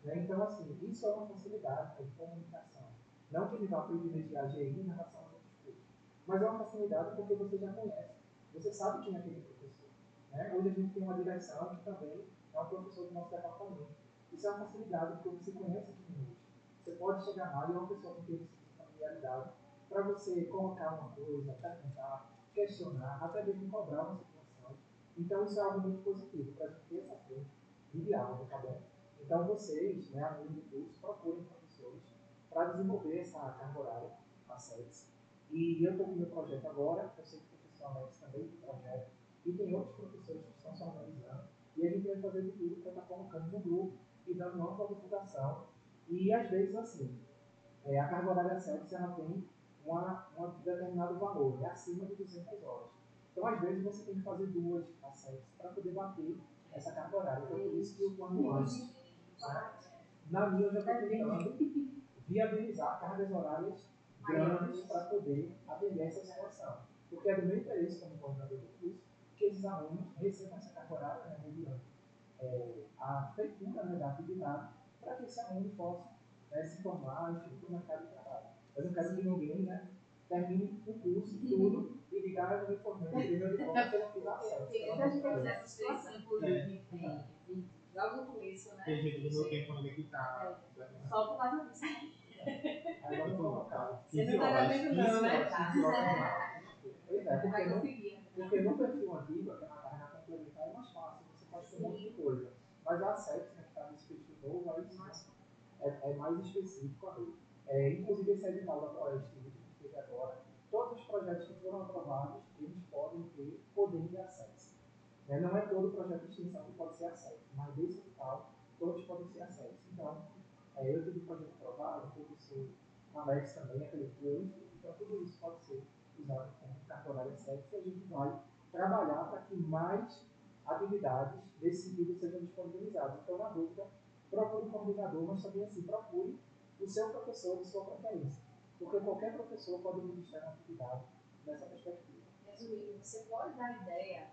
Né? Então, assim, isso é uma facilidade de comunicação. Não que ele vá privilegiar a GI em relação aos outros cursos, mas é uma facilidade porque você já conhece, você sabe quem é aquele professor. Né? Hoje a gente tem uma direção que também é um professor do nosso departamento. Isso é uma facilidade porque você conhece aquele nicho. Você pode chegar lá e é uma pessoa com quem você tem familiaridade para você colocar uma coisa, perguntar, questionar, até mesmo cobrar uma situação. Então, isso é algo muito positivo para a gente ter essa frente. de diálogo, tá bom? Então vocês, né, alunos do curso, procurem professores para desenvolver essa carga horária, a SETS. E eu estou com o meu projeto agora, eu sei que o professor Alex também tem projeto, e tem outros professores que estão se organizando, e a gente vai fazer de tudo para estar colocando no grupo e dando ampla divulgação. E às vezes, assim, a carga horária SETS ela tem um determinado valor, né, acima de 200 horas. Então, às vezes, você tem que fazer duas SETS para poder bater essa carga horária. Então, por isso que o quanto antes, né, na minha, eu já estou tentando viabilizar cargas horárias grandes para poder atender essa situação. Porque é do meu interesse, como coordenador do curso, que esses alunos recebam essa carga horária, né, mediante a feitura, né, da atividade, para que esse aluno possa, né, se formar e ir para o mercado de trabalho. Eu não quero que ninguém, né, termine o curso tudo e diga, eu me formei no primeiro diploma porque eu não fiz acesso. Tem muita gente nessa situação, inclusive, logo no começo, né? Tem gente do meu tempo ainda que tá. Só por causa disso. Aí vamos colocar. Você não tá vendo não, né? Pois é, Vai conseguir. porque no perfil antigo, aquela carga complementar é mais fácil, você pode ter um monte de coisa. Mas a SETS, né, que está nesse perfil novo, aí é mais específico ali. Inclusive esse edital da Floresta que teve agora, todos os projetos que foram aprovados, eles podem ter poder de acesso. Não é todo projeto de extensão que pode ser acesso, mas desse edital, todos podem ser acesso. Então, eu tive um projeto aprovado, o professor Alex também, acreditou, enfim. Então, tudo isso pode ser usado como carga horária acesso e a gente vai trabalhar para que mais atividades desse sentido sejam disponibilizadas. Então, na dúvida, procure o coordenador, mas também assim, procure o seu professor de sua preferência. Porque qualquer professor pode ministrar uma atividade nessa perspectiva. Resumindo, você pode dar ideia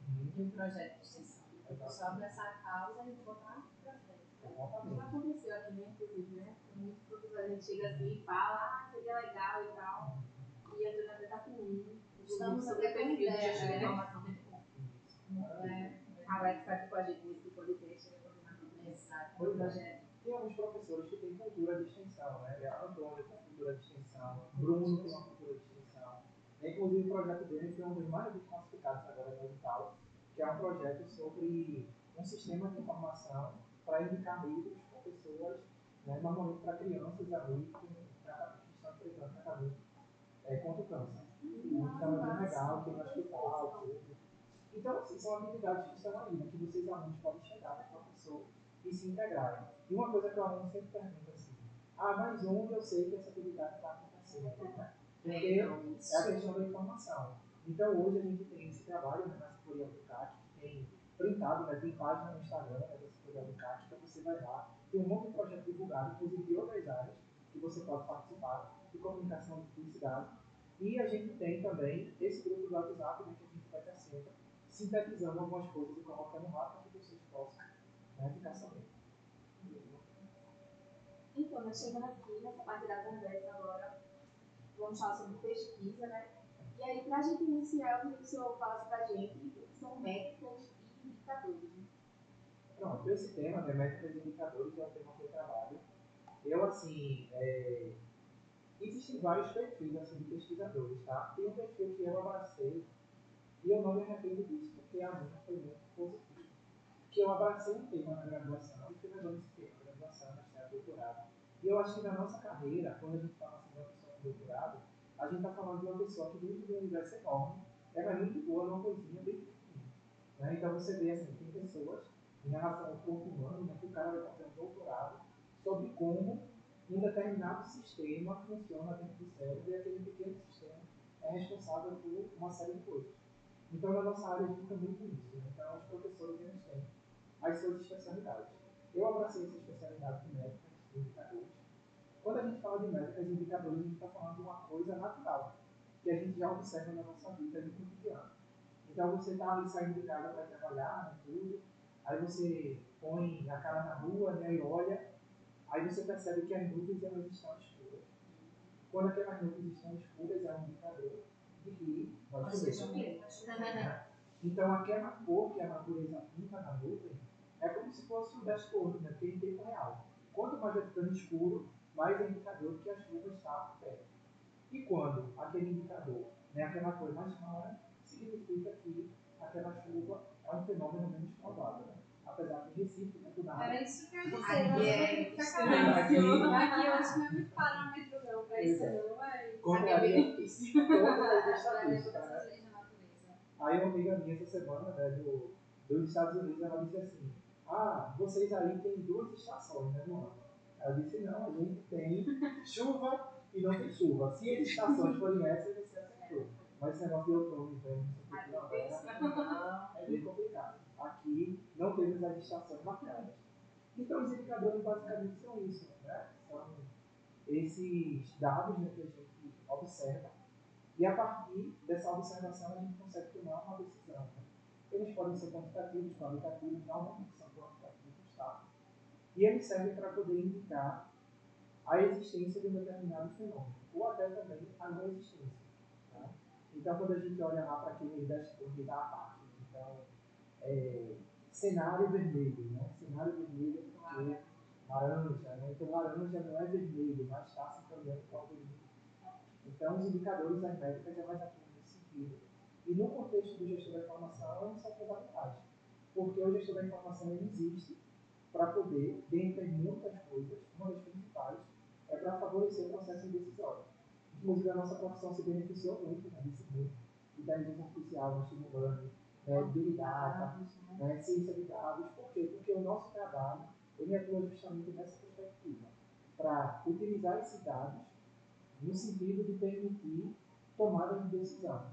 de um projeto de extensão. Só abraçar a causa e botar para frente. Já aconteceu aqui, né? Inclusive, né? Muitos professores a gente chega assim e fala, seria legal e tal. E a Antônia até tá comigo. Estamos sobre até com perfil de ideia, gestão de né? informação muito bom. A Alex está aqui com a gente nesse podcast, ele é coordenador do projeto. Tem alguns professores que têm cultura de extensão, né? A Antônia tem cultura de extensão, Bruno tem uma cultura de extensão. Inclusive o projeto dele foi um dos mais bem classificados agora no edital, que é um projeto sobre um sistema de informação para indicar livros para pessoas, né, normalmente para crianças ali que estão enfrentando tratamento contra o câncer. Então é bem legal, tem no hospital, tudo. Então, assim, são atividades que estão aí, né, que vocês alunos podem chegar no professor e se integrarem. E uma coisa que o aluno sempre pergunta assim, mas onde eu sei que essa atividade está acontecendo? Né? Porque é a questão da informação. Então, hoje a gente tem esse trabalho, né, na Seitoria Albuquerque, que tem printado, né, tem página no Instagram, né, da Seitoria Albuquerque, então você vai lá, tem um monte de projeto divulgado, inclusive de outras áreas, que você pode participar, de comunicação de publicidade. E a gente tem também esse grupo do WhatsApp, né, que a gente vai estar sempre sintetizando algumas coisas e colocando lá para que vocês possam, né, ficar sabendo. Então, nós chegando aqui nessa parte da conversa agora, vamos falar sobre pesquisa, né? E aí, para a gente iniciar, eu queria que o senhor falasse para a gente o que são métricas e indicadores. Né? Pronto, esse tema, né, métricas e indicadores, é um tema que eu trabalho. Eu, assim, existem vários perfis assim, de pesquisadores, tá? Tem um perfil que eu abracei e eu não me arrependo disso, porque a minha foi muito positiva. Que eu abracei um tema na graduação e fui levando esse tema na graduação, mestrado, doutorado. E eu acho que na nossa carreira, quando a gente fala assim de uma pessoa com doutorado, a gente está falando de uma pessoa que dentro de um universo enorme, ela é muito boa numa coisinha bem pequenininha. Né? Então você vê assim, tem pessoas em relação ao corpo humano, né, que o cara vai fazer um doutorado sobre como um determinado sistema funciona dentro do cérebro e aquele pequeno sistema é responsável por uma série de coisas. Então, na nossa área, a gente também tem isso. Né? Então, os professores eles têm as suas especialidades. Eu abracei essa especialidade de métricas e indicadores. Quando a gente fala de métricas e indicadores, a gente está falando de uma coisa natural, que a gente já observa na nossa vida no cotidiano. Então, você está ali saindo de casa para trabalhar, né, tudo, aí você põe a cara na rua, né, e olha, aí você percebe que as nuvens elas estão escuras. Quando aquelas nuvens estão escuras, é um indicador de que vai chover. Então, aquela cor que a natureza pinta na nuvem é como se fosse um dashboard, né? Porque em tempo real. Quanto mais vai ficando escuro, mais é indicador que a chuva está perto. E quando aquele indicador, né, aquela cor mais clara, significa que aquela chuva é um fenômeno menos provável. Né? A apesar de Recife, né, do nada. Era isso que eu ia dizer, Aqui você é tem que ficar estranho. calado. Aqui- Aqui eu acho que não é muito parâmetro não, pra isso Pois é. não, mas... Aqui é Contraria bem difícil. todas as Para estatísticas, todas né? as leis da natureza. Aí uma amiga minha essa semana, né, dos Estados Unidos, ela disse assim, vocês aí têm 2 estações, né, no ano? Ela disse, não, a gente tem chuva e não tem chuva. Se as estações forem essas, você acertou. Mas esse negócio de outono, inverno, não sei o que, não, é bem complicado. Aqui não temos as estações marcadas. Então os indicadores basicamente são isso, né? São esses dados, né, que a gente observa. E a partir dessa observação a gente consegue tomar uma decisão. Né? Eles podem ser quantitativos, qualitativos, normalmente são quantitativos, tá? E eles servem para poder indicar a existência de um determinado fenômeno, ou até também a não existência. Tá? Então, quando a gente olha lá para aquele dashboard da parte, então, cenário vermelho, né? Cenário vermelho porque laranja, né? Então, laranja não é vermelho, mas está se caminhando para o vermelho. Então, os indicadores das métricas é mais atuam nesse sentido. E no contexto do gestor da informação, são fundamentais. Porque o gestor da informação ele existe para poder, dentre muitas coisas, uma das principais é para favorecer o processo decisório. Inclusive, a nossa profissão se beneficiou muito na disciplina. Inteligência artificial, machine learning, big data, ciência de dados. Por quê? Porque o nosso trabalho ele atua justamente nessa perspectiva, para utilizar esses dados no sentido de permitir tomada de decisão.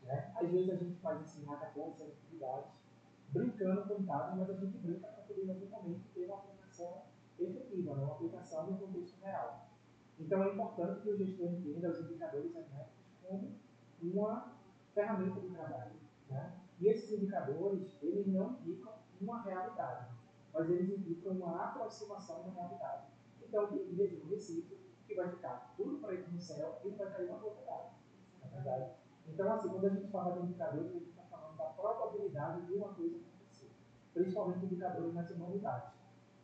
Né? Às vezes a gente faz assim, hackathons, atividades, brincando com dados, mas a gente brinca para poder em algum momento ter uma aplicação efetiva, né? Uma aplicação no contexto real. Então é importante que o gestor entenda os indicadores e as métricas como uma ferramenta de trabalho. Né? E esses indicadores, eles não indicam uma realidade, mas eles indicam uma aproximação da realidade. Então, tem dias no Recife que vai ficar tudo preto no céu e vai cair uma gota d'água. Na verdade. Então, assim, quando a gente fala de indicadores, a gente está falando da probabilidade de uma coisa acontecer, principalmente indicadores nas humanidades.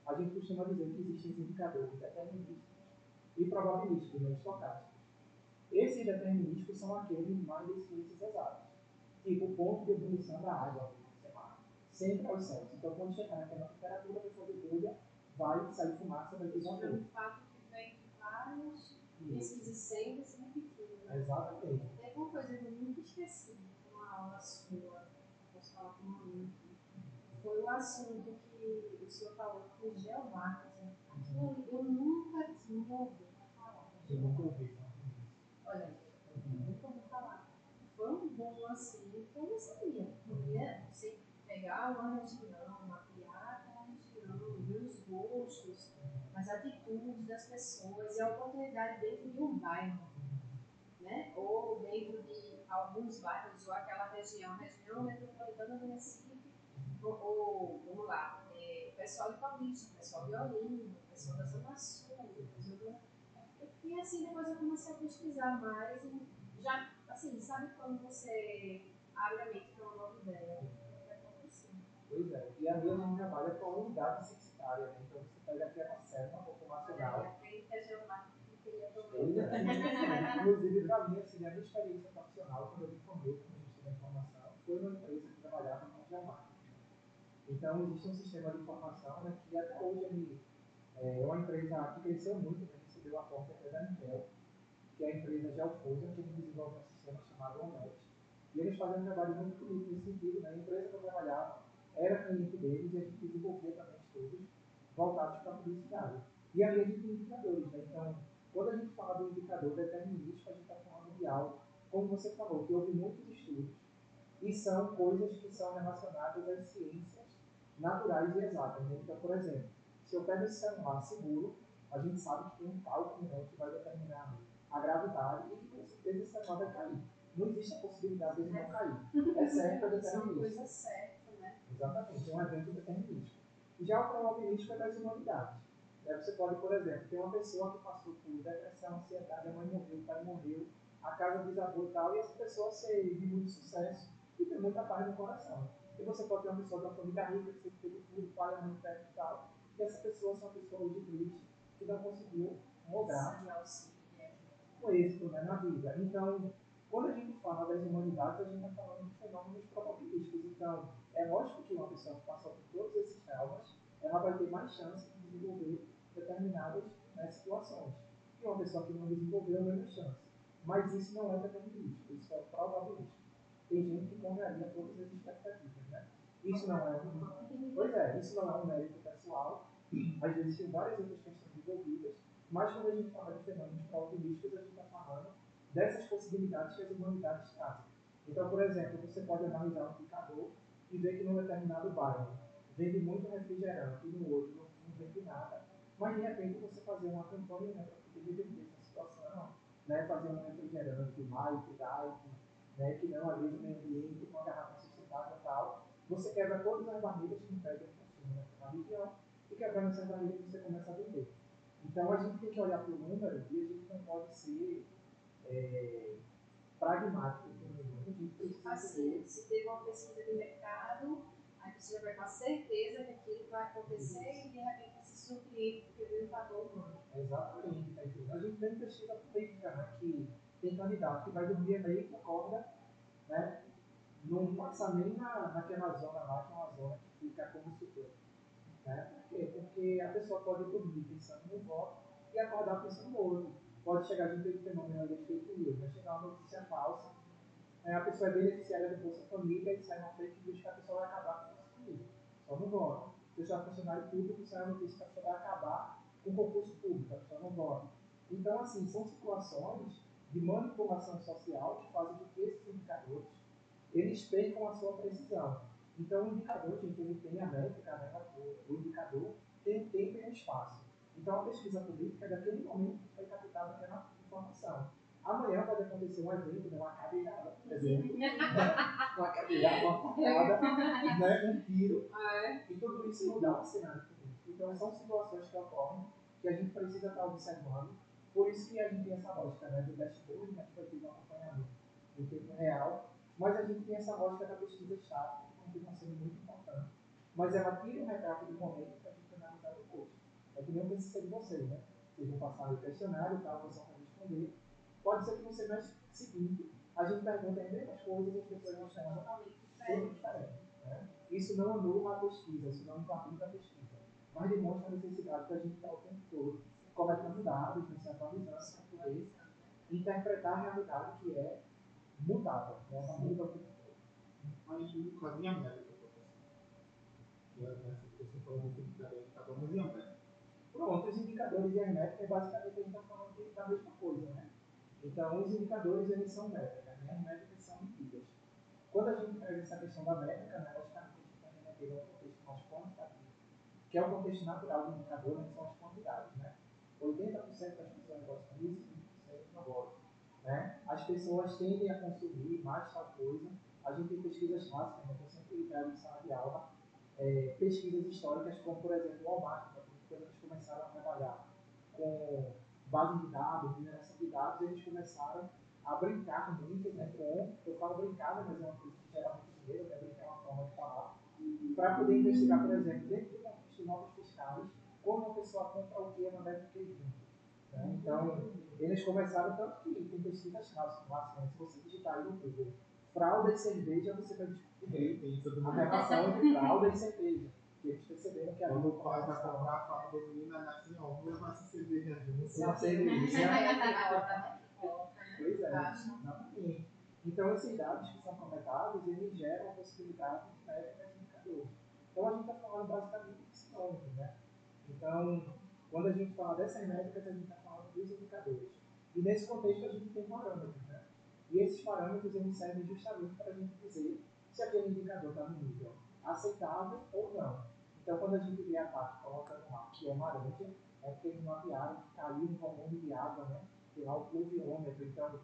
A gente costuma dizer que existem indicadores determinísticos e probabilísticos, né, estocásticos. Esses determinísticos são aqueles mais de ciências exatas, tipo o ponto de ebulição da água, sei lá, sempre aos céus. Então, quando chegar naquela temperatura, vai fazer bolha, vai sair fumaça, vai ter Isso é vapor. um fato que vem de várias pesquisas sempre se repetindo. Exatamente. Teve uma coisa que eu nunca esqueci, uma aula sua, posso falar com uma aluna, foi o assunto que o senhor falou que o geomarketing, aquilo eu nunca tinha ouvido falar. Eu nunca ouvi. Olha, nunca ouvi falar. Foi um bom assim, que eu não sabia. Podia você pegar uma região, mapear aquela região, ver os gostos, as atitudes das pessoas e a oportunidade dentro de um bairro, né? Ou dentro de alguns bairros, ou aquela região metropolitana do Recife, ou vamos lá, pessoal de Paulista, pessoal de Olinda, pessoal da Zona Sul, e assim depois eu comecei a pesquisar mais e já, assim, sabe quando você abre a mente para uma nova ideia? Pois é, e ali a gente trabalha com a unidade censitária, né? Então você pega aqui a célula populacional. Pois é. Inclusive, para mim, assim, a minha experiência profissional, quando eu me formei como gestor da informação, foi numa empresa que trabalhava com geomarketing. Então, existe um sistema de informação, né, que até hoje ele é uma empresa que cresceu muito, né, recebeu aporte até da Intel, que é a empresa Geofusion, que desenvolve um sistema chamado ONET. E eles fazem um trabalho muito bonito nesse sentido, né? A empresa que eu trabalhava era cliente deles e a gente desenvolvia também estudos voltados para a publicidade. E ali a gente tem indicadores, né? Então, quando a gente fala do indicador determinístico, a gente está falando de algo, como você falou, que houve muitos estudos e são coisas que são relacionadas às ciências naturais e exatas. Né? Então, por exemplo, se eu pego esse celular seguro, a gente sabe que tem um cálculo, né, que vai determinar a gravidade e que com certeza esse celular vai cair. Não existe a possibilidade de ele não cair. É certo, é determinístico. Isso é uma coisa certa, né? Exatamente, é um evento determinístico. Já o probabilístico é das humanidades. Você pode, por exemplo, ter uma pessoa que passou por depressão, ansiedade, a mãe morreu, o pai morreu, a casa desabou e tal, e essa pessoa ser de muito sucesso e ter muita paz no coração. E você pode ter uma pessoa de uma família rica, que sempre teve tudo, pai, a mãe, perto e tal, e essa pessoa é uma pessoa hoje triste, que não conseguiu lograr o êxito, né, na vida. Então, quando a gente fala das humanidades, a gente está falando de fenômenos probabilísticos. Então, É lógico que uma pessoa que passou por todos esses traumas, ela vai ter mais chance de desenvolver determinadas, né, situações. E uma pessoa que não desenvolveu, menos chance. Mas isso não é determinístico, isso é probabilístico. Tem gente que contraria todas as expectativas, né? Isso não é isso não é um mérito pessoal. Às vezes tem várias outras questões envolvidas, mas quando a gente fala de fenômenos probabilísticos, a gente está falando dessas possibilidades que as humanidades trazem. Então, por exemplo, você pode analisar um indicador e ver que num determinado bairro vende muito refrigerante e no outro não vende nada. Mas de repente você fazer uma campanha, né, para poder reverter essa situação, né, fazer um refrigerante light, diet, né, que não agride o meio ambiente, com uma garrafa sustentável e tal, você quebra todas as barreiras que impedem o consumo naquela região e quebrando essas barreiras você começa a vender. Então a gente tem que olhar para o número e a gente não pode ser pragmático com o número. A gente precisa Assim, se teve uma pesquisa de mercado, aí você já vai com a certeza que aquilo vai acontecer e de repente você se surpreende porque veio um fator humano. Exatamente. A gente tem pesquisa política, né, que tem candidato que vai dormir meio com corda, né, não passa nem naquela zona lá, que é uma zona que fica como supor. Né? Por quê? Porque a pessoa pode dormir pensando no voto e acordar pensando no outro. Pode chegar de um fenômeno de fake news, vai chegar uma notícia falsa, a pessoa é beneficiária do Bolsa Família e sai uma fake news que a pessoa vai acabar com o Bolsa Família. Só não vota. Se você é funcionário público, sai uma notícia que a pessoa vai acabar com o concurso público, a pessoa não vota. Então, assim, são situações de manipulação social que fazem com que esses indicadores eles percam a sua precisão. Então, o indicador, gente, ele tem a métrica, né, o indicador tem um tempo e um espaço. Então, a pesquisa política é daquele momento que foi captada aquela informação. Amanhã pode acontecer um evento, né, uma cadeirada, por exemplo, uma cadeirada, uma facada, né, um tiro, e tudo isso mudar o cenário político. Então, são situações que ocorrem que a gente precisa estar observando. Por isso que a gente tem essa lógica, né, do dashboard, né, que vai ter um acompanhamento em tempo real. Mas a gente tem essa lógica da pesquisa estática, que continua sendo muito importante. Mas ela tira um retrato do momento para a gente analisar depois. É que nem eu pensei de vocês, né? Vocês vão passar o questionário, tá? Você vai responder. Pode ser que no semestre seguinte a gente pergunte as mesmas coisas e as pessoas não chamam tudo diferente. Né? Isso não anula a pesquisa, isso não invalida a pesquisa. Mas demonstra a necessidade da gente estar o tempo todo coletando dados, se atualizando para poder interpretar a realidade que é mutável, né? Ela muda o tempo todo. Mas no caso, e a métrica, professor? Você falou muito de indicador, mas e a métrica? Pronto, os indicadores e as métricas, basicamente, a gente está falando da mesma coisa, né? Então, os indicadores, eles são métricas, né? As métricas são medidas. Quando a gente traz essa questão da métrica, né, logicamente, a gente está remetendo a um contexto mais quantitativo, que é o contexto natural do indicador, né, que são as quantidades, né? 80% das pessoas gostam disso, 20% não gostam. Né? As pessoas tendem a consumir mais tal coisa. A gente tem pesquisas clássicas, né, que eu sempre trago em sala de aula, pesquisas históricas, como por exemplo o Walmart, né, quando eles começaram a trabalhar com base de dados, mineração de dados, eles começaram a brincar muito, né, eu falo brincada, mas é uma coisa que gera muito dinheiro, né, brincar é uma forma de falar, para poder investigar, por exemplo, dentro do contexto de notas fiscais, como uma pessoa compra o que é uma métrica junto. Né? Então, eles começaram tanto que tem pesquisas clássicas, né? Se você digitar aí no Google fralda e cerveja, você vai descobrir a relação de fralda e cerveja. Que eles perceberam que a quando o pai vai comprar a fralda da menina, ela assim, ó, vou levar essa cerveja junto. Uma cerveja. Pois é, exatamente. Então, esses dados que são coletados, eles geram a possibilidade de métricas e indicadores. Então, a gente está falando basicamente de sinônimos, né? Então, quando a gente fala dessas métricas, a gente está falando dos indicadores. E nesse contexto, a gente tem parâmetros, né? E esses parâmetros, eles servem justamente para a gente dizer se aquele indicador está no nível aceitável ou não. Então, quando a gente vê a parte colocando lá, que é laranja, é porque eles mapearam que caiu um volume de água, né? Tem lá o pluviômetro. Então,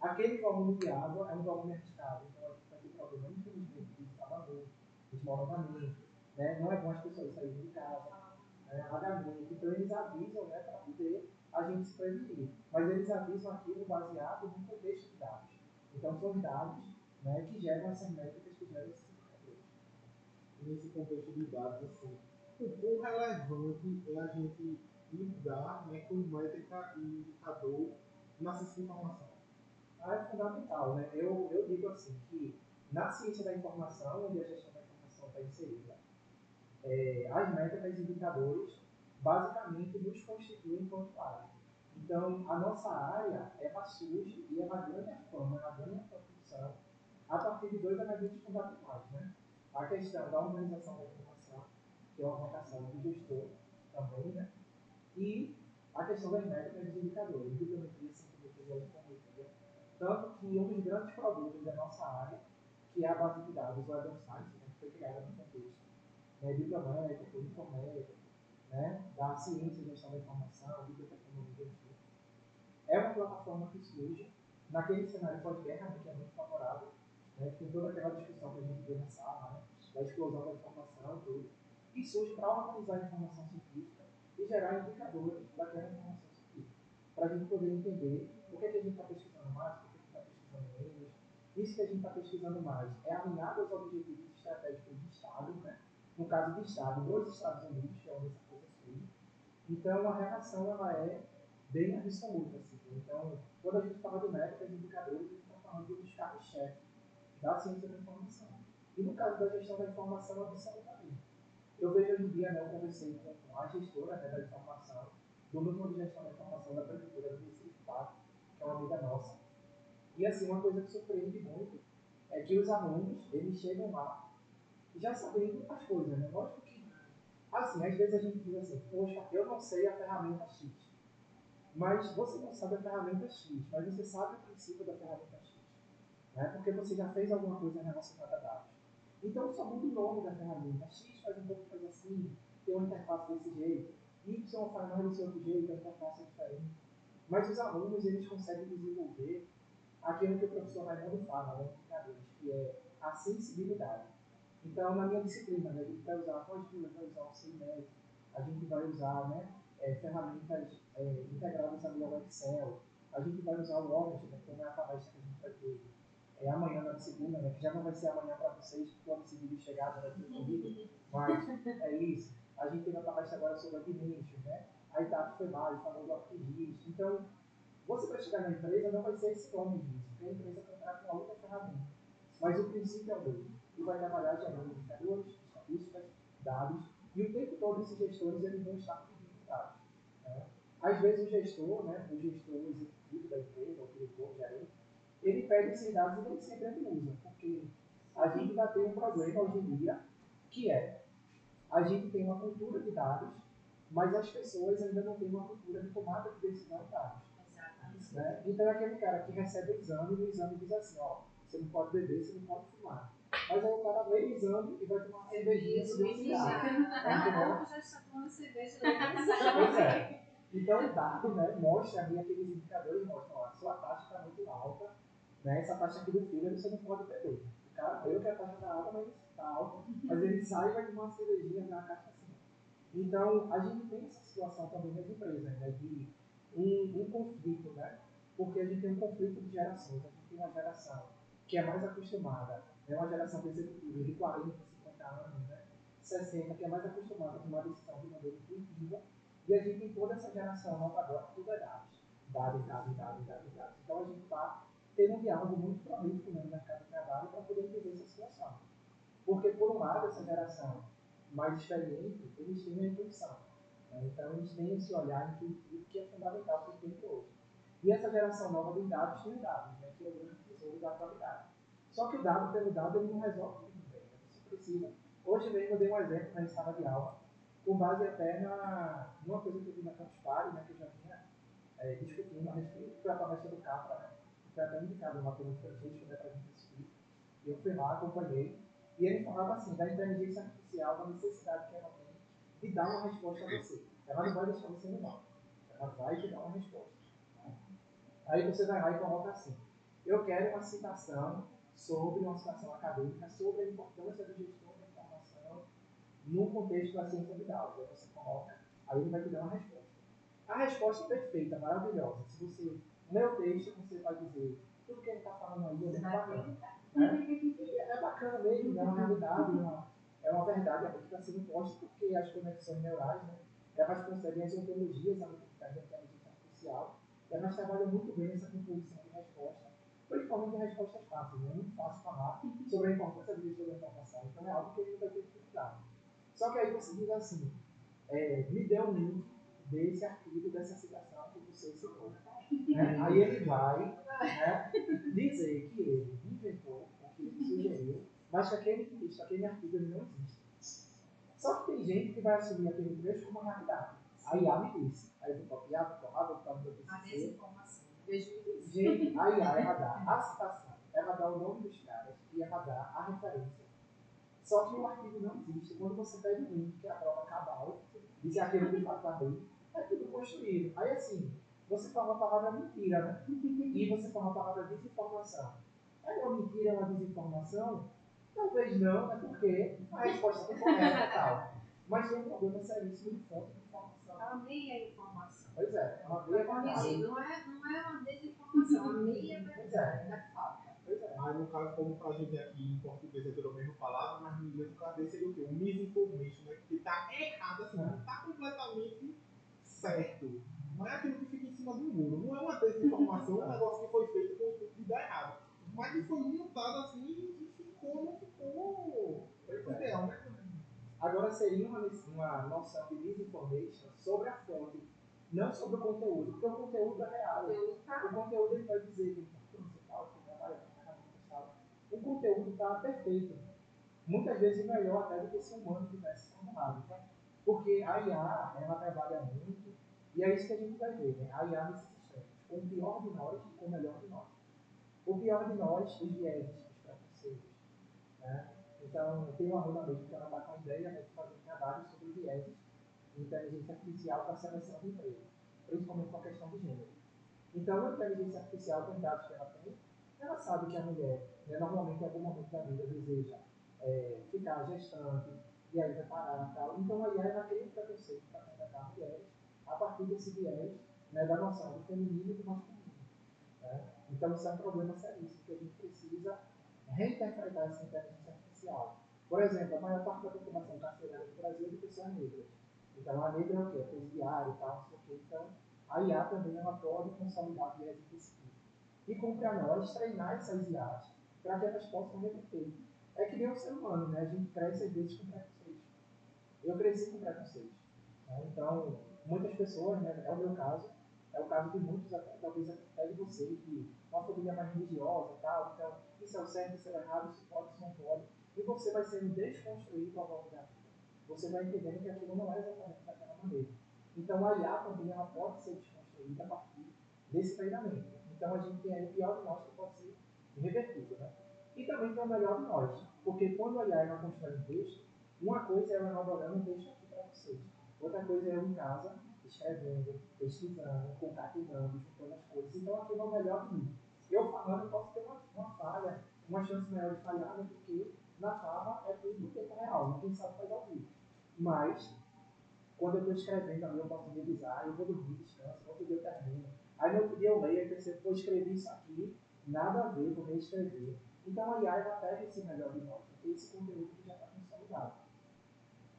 aquele volume de água é um volume arriscado. Então, a gente vai ter problema, infelizmente, de desabamento, desmoronamento. Né? Não é bom as pessoas saírem de casa, alagamento. Então, eles avisam, né, para poder a gente se prevenir. Mas eles avisam aquilo baseado no contexto de dados. Então, são dados, né, que geram essas métricas, que geram esses indicadores. Nesse contexto de dados, assim, o quão relevante é a gente lidar, né, com métrica e indicador na ciência de informação? É fundamental, né? Eu digo assim que na ciência da informação, onde a gestão da informação está inserida. As métricas e indicadores basicamente nos constituem enquanto área. Então, a nossa área, ela surge e ela ganha fama, ela ganha propulsão a partir de dois elementos fundamentais, né? A questão da organização da informação, que é a vocação do gestor também, né? E a questão das métricas e indicadores, bibliometria, sintometria e infometria. Tanto que um dos grandes produtos da nossa área, que é a base de dados Web of Science, né, que foi criada no contexto bibliométrico, informétrico, né, da ciência e gestão da informação, bibliotecnologia, enfim. É uma plataforma que surge naquele cenário pós-guerra, né, que é muito favorável, né, que tem toda aquela discussão que a gente vê na sala, né, da explosão da informação, tudo, e surge para organizar a informação científica e gerar indicadores daquela informação científica, para a gente poder entender o que, é que a gente está pesquisando mais, o que, é que a gente está pesquisando menos. Isso que a gente está pesquisando mais é alinhado aos objetivos estratégicos de Estado, né? No caso de Estado, dos Estados Unidos, que é onde essa coisa surge. Então, a relação ela é bem absoluta. Assim. Então, quando a gente fala de métricas e indicadores, a gente está falando dos carros-chefe da ciência da informação. E no caso da gestão da informação, absolutamente. Eu vejo hoje em dia, né, eu conversei com a gestora, né, da informação, do núcleo de gestão da informação da Prefeitura do Recife, que é uma amiga nossa. E assim, uma coisa que surpreende muito é que os alunos, eles chegam lá já sabendo as coisas, né? Lógico que, assim, às vezes a gente diz assim, poxa, eu não sei a ferramenta X. Mas você não sabe a ferramenta X, mas você sabe o princípio da ferramenta X. Né? Porque você já fez alguma coisa relacionada a dados. Então, só muda o nome da ferramenta. X faz um pouco coisa assim, tem uma interface desse jeito. Y faz mais desse outro jeito, a interface é diferente. Mas os alunos, eles conseguem desenvolver aquilo que o professor Raimundo fala, né, que é a sensibilidade. Então, na minha disciplina, né, a gente vai usar a pós-view, vai usar o CIMED, a gente vai usar, né, ferramentas integradas ali ao Excel, a gente vai usar o Omniture, né, como é a palestra que a gente vai ter amanhã na segunda, né, que já não vai ser amanhã para vocês, quando esse vídeo chegar, vai ter comigo, mas é isso. A gente teve a palestra agora sobre a Dimension, né, a Itachi foi lá e falou do ArcGIS. Então, você vai chegar na empresa, não vai ser esse nome disso, porque a empresa contrata uma outra ferramenta. Mas o princípio é o mesmo. E vai trabalhar gerando indicadores, estatísticas, dados, e o tempo todo esses gestores eles vão estar pedindo dados. Né? Às vezes o gestor, né, o gestor executivo da empresa, o diretor, o gerente, ele pede esses dados e nem sempre ele usa, porque a gente ainda tem um problema hoje em dia, que é, a gente tem uma cultura de dados, mas as pessoas ainda não têm uma cultura de tomada de decisão de dados. Né? Então é aquele cara que recebe o exame e no exame diz assim, ó, você não pode beber, você não pode fumar. Mas aí o cara lê o exame e vai tomar uma cervejinha e um cigarro. Não, já está tomando cerveja lá no exame. Pois é. Então o dado, né, mostra ali aqueles indicadores, mostram, ó, a sua taxa está muito alta, né, essa taxa aqui do fígado você não pode beber. O cara eu que a taxa está alta, mas está alta, mas ele sai e vai tomar uma cervejinha na caixa assim. Então a gente tem essa situação também nas empresas, né, de um conflito, né? Porque a gente tem um conflito de gerações. A gente tem uma geração que é mais acostumada, é uma geração de executivos de 40, 50 anos, né? 60, que é mais acostumada a tomar decisão de maneira intuitiva. E a gente tem toda essa geração nova agora, tudo é dados. Dados, dados, dados, dados, dados. Então a gente está tendo um diálogo muito prolífico no mercado de trabalho para poder entender essa situação. Porque, por um lado, essa geração mais experiente, eles têm a intuição. Então, eles têm esse olhar intuitivo que é fundamental para o tempo hoje. E essa geração nova de dados tem dados, né, que é o grande tesouro da atualidade. Só que o dado pelo dado ele não resolve tudo bem. Você precisa. Hoje mesmo eu dei um exemplo na sala de aula, com base até numa coisa que eu vi na Campus Party, né, que eu já vinha discutindo a respeito, que foi a palestra do Capra, né, que foi até indicado lá pelo Francisco, né, para a gente assistir. E eu fui lá, acompanhei, e ele falava assim, da inteligência artificial, da necessidade que ela tem de dar uma resposta a você. Ela não vai deixar você no mal. Ela vai te dar uma resposta. Né? Aí você vai lá e coloca assim, eu quero uma citação sobre uma citação acadêmica, sobre a importância do gestor da informação no contexto da ciência de dados. Aí você coloca, aí ele vai te dar uma resposta. A resposta é perfeita, maravilhosa. Se você ler o texto, você vai dizer, tudo que ele está falando aí é muito bacana. É bacana mesmo, é uma realidade, é uma verdade que está sendo posta, porque as conexões neurais, né, elas conseguem as ontologias da inteligência artificial, elas trabalham muito bem essa composição de resposta principalmente em respostas fáceis. É muito fácil falar sobre a importância disso sobre a informação. Então é algo que ele vai ter que estudar. Só que aí você diz assim, me dê um link desse artigo, dessa citação que você citou. Né? Aí ele vai, né, dizer que ele inventou o que ele sugeriu, mas que aquele texto, aquele artigo ele não existe. Só que tem gente que vai assumir aquele trecho como realidade. A IA me disse. Aí eu vou copiar, vou colar, vou botar no meu A PC. desinformação. Vejo isso. Gente, a IA ela dá a citação, ela dá o nome dos caras e ela dá a referência. Só que o artigo não existe. Quando você pega o link, que é a prova cabal, diz que aquilo de fato está ali, é tudo construído. Aí assim, você fala a palavra mentira, né? E você fala a palavra desinformação. É uma mentira, é uma desinformação? Talvez não, né? Porque a resposta é correta e tal. Mas tem um problema seríssimo de fonte de informação. Ela meia informação. Pois é, é uma meia verdade. Não é uma desinformação, a meia verdade da falta. Pois é. Aí no caso, como pra gente aqui em português é tudo a mesma palavra, mas no inglês no caso desse seria o quê? Um misinformation, né? Que tá errado, assim, não tá completamente certo. Não é aquilo que fica em cima do muro. Não é uma desinformação, um negócio que foi feito com o intuito de dar errado. Mas que foi montado assim e ficou, não ficou ideal, né? Agora seria uma noção de misinformation sobre a fonte, não sobre o conteúdo, porque o conteúdo é real. O conteúdo ele vai dizer que o principal, que trabalha com ferramentas e tal, o conteúdo está perfeito. Muitas vezes melhor até do que se o humano tivesse formulado. Porque a IA, ela trabalha muito, e é isso que a gente vai ver, né? A IA nesses sistemas, com o pior de nós e com o melhor de nós. O pior de nós, os vieses, os preconceitos. Né? Então, tem uma aluna mesmo que ela está com a ideia, né, de fazer um trabalho sobre vieses de inteligência artificial para a seleção de emprego, principalmente com a questão de gênero. Então, a inteligência artificial, com os dados que ela tem, ela sabe que a mulher, né, normalmente em algum momento da vida, deseja ficar gestante, e aí vai parar e tal. Então, a IA ela cria um preconceito para contratar mulheres a partir desse viés, né, da noção do feminino e do masculino. Né? Então, isso é um problema seríssimo que a gente precisa reinterpretar essa inteligência artificial. Por exemplo, a maior parte da população carcerária do Brasil é de pessoas negras. Então, a negra é o quê? É presidiário e tal, não sei o quê. Então, a IA também ela pode consolidar viés desse tipo. E cumpre a nós treinar essas IAs para que elas possam reverter. É que nem o ser humano, né? A gente cresce às vezes com preconceito. Eu cresci com preconceito. Né? Então, muitas pessoas, né? É o meu caso, é o caso de muitos, até, talvez até de você, que uma família mais religiosa e tal, então, isso é o certo, isso é o errado, isso pode, isso não pode. E você vai sendo desconstruído ao longo da vida. Você vai entendendo que aquilo não é exatamente daquela maneira. Então, a IA também ela pode ser desconstruída a partir desse treinamento. Então, a gente tem aí o pior de nós que pode ser revertido. Né? E também tem o melhor de nós. Porque quando a IA ela constrói um texto, uma coisa é ela elaborando um texto aqui para vocês. Outra coisa é eu em casa, escrevendo, pesquisando, concatenando, juntando as coisas. Então, aquilo é o melhor de mim. Eu falando, eu posso ter uma falha, uma chance maior de falhar, né? Porque na fala é tudo no tempo real, ninguém sabe fazer ao vivo. Mas, quando eu estou escrevendo ali, eu posso revisar, eu vou dormir, descanso, no outro dia eu termino. Aí no outro dia eu leio e percebo, vou escrever isso aqui, nada a ver, vou reescrever. Então a IA ela pega esse melhor de nós, porque esse conteúdo que já está consolidado.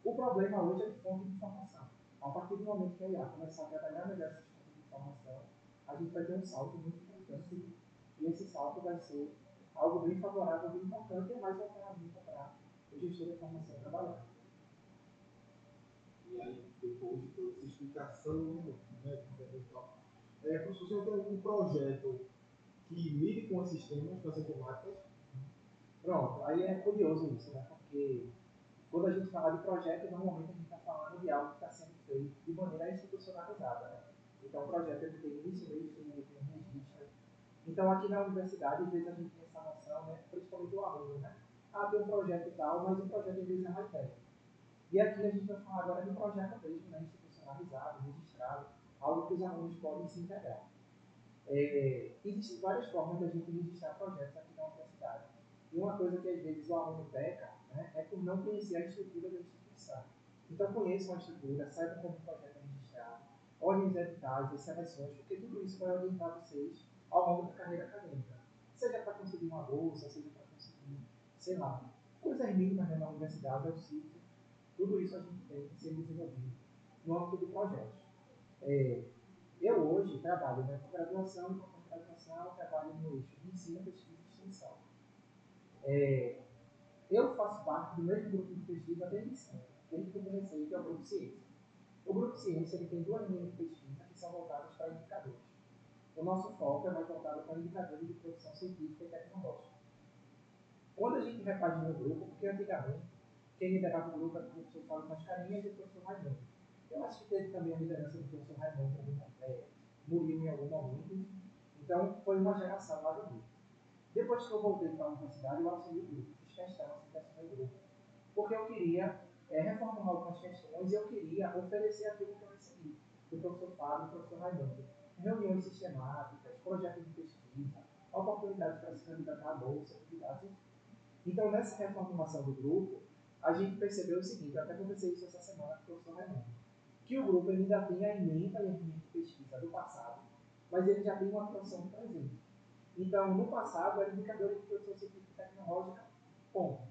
O problema hoje é de fonte de informação. A partir do momento que a IA começar a trabalhar melhor essas fontes de informação, a gente vai ter um salto muito importante e esse salto vai ser algo bem favorável, bem importante e mais uma ferramenta para o gestor de informação trabalhar. E aí, depois de toda essa explicação, né, professor, você tem um projeto que lide com esses temas, com essas temáticas? Pronto, aí é curioso isso, né? Porque quando a gente fala de projeto, normalmente a gente está falando de algo que está sendo feito de maneira institucionalizada. Né? Então, o projeto ele tem início, meio e fim, ele tem um registro. Então, aqui na universidade, às vezes a gente tem essa noção, né? Principalmente o aluno, né? Ah, tem um projeto e tal, mas o projeto às vezes é mais técnico. E aqui a gente vai falar agora de um projeto mesmo, né? Institucionalizado, registrado, algo que os alunos podem se integrar. Existem várias formas de a gente registrar projetos aqui na universidade. E uma coisa que às vezes o aluno peca, né, é por não conhecer a estrutura da instituição. Então conheçam a estrutura, saibam como o projeto é registrado, olhem os editais, as seleções, porque tudo isso vai orientar vocês ao longo da carreira acadêmica. Seja para conseguir uma bolsa, seja para conseguir, sei lá, coisas mínimas na universidade, auxílio, tudo isso a gente tem que ser desenvolvido no âmbito de projetos. Eu hoje trabalho, né, com graduação e com pós-graduação. graduação, trabalho no eixo de ensino, pesquisa e extensão. Eu faço parte do mesmo grupo de pesquisa desde sempre, desde que eu comecei, que é o Grupo Ciência. O Grupo Ciência ele tem 2 linhas de pesquisa que são voltadas para indicadores. O nosso foco é mais voltado para indicadores de produção científica e tecnológica. Quando a gente repagina o grupo, porque antigamente quem liderava o grupo era o professor Fábio Mascarenhas e o professor Raimundo. Eu acho que teve também a liderança do professor Raimundo, Murilo em algum momento. Então, foi uma geração lá do grupo. Depois que eu voltei para a universidade, eu assumi o grupo, fiz questão de assumir o grupo. Porque eu queria reformular algumas questões e eu queria oferecer aquilo que eu recebi do professor Fábio e do professor Raimundo. Reuniões sistemáticas, projetos de pesquisa, oportunidades para se candidatar à bolsa, atividades. Então, nessa reformulação do grupo, a gente percebeu o seguinte, eu até conversei isso essa semana com o professor Raimundo, que o grupo ainda tem a ementa e a linha de pesquisa do passado, mas ele já tem uma atuação do presente. Então, no passado, era indicadores de produção científica e tecnológica, ponto.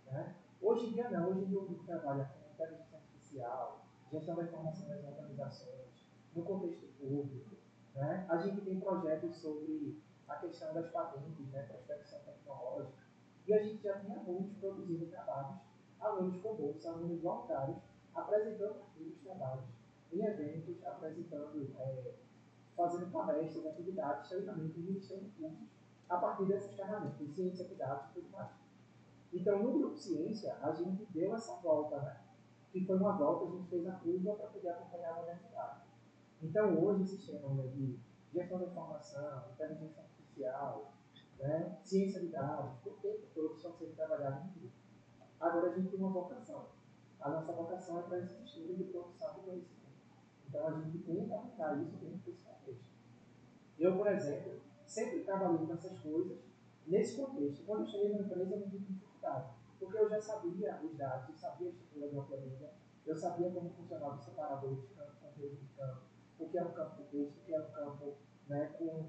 Né? Hoje em dia, não. Hoje em dia, o grupo trabalha com inteligência artificial, gestão da informação das organizações, no contexto público. Né? A gente tem projetos sobre a questão das patentes, né? Prospecção tecnológica. E a gente já tem alunos produzindo trabalhos, alunos com bolsa, alunos voluntários, apresentando artigos, trabalhos, em eventos, apresentando, fazendo palestras, atividades, treinamentos, ministrando cursos, a partir dessas ferramentas, ciência, dados e tudo mais. Então, no Grupo Ciência, a gente deu essa volta, né? Que foi uma volta, a gente fez a curva para poder acompanhar a modernidade. Então, hoje, esse sistema de gestão da informação, inteligência artificial, né? Ciência de dados, o tempo todo estão sendo trabalhados no grupo. Agora, a gente tem uma vocação. A nossa vocação é para esses estudos de produção de conhecimento. Então, a gente tenta aplicar isso dentro desse contexto. Eu, por exemplo, sempre trabalhei com essas coisas nesse contexto. Quando eu cheguei na empresa, eu me vi dificuldade, porque eu já sabia os dados, eu sabia a estrutura de uma planilha, eu sabia como funcionava o separador de campo, conteúdo de campo, o que era um campo de texto, o que era um campo, né, com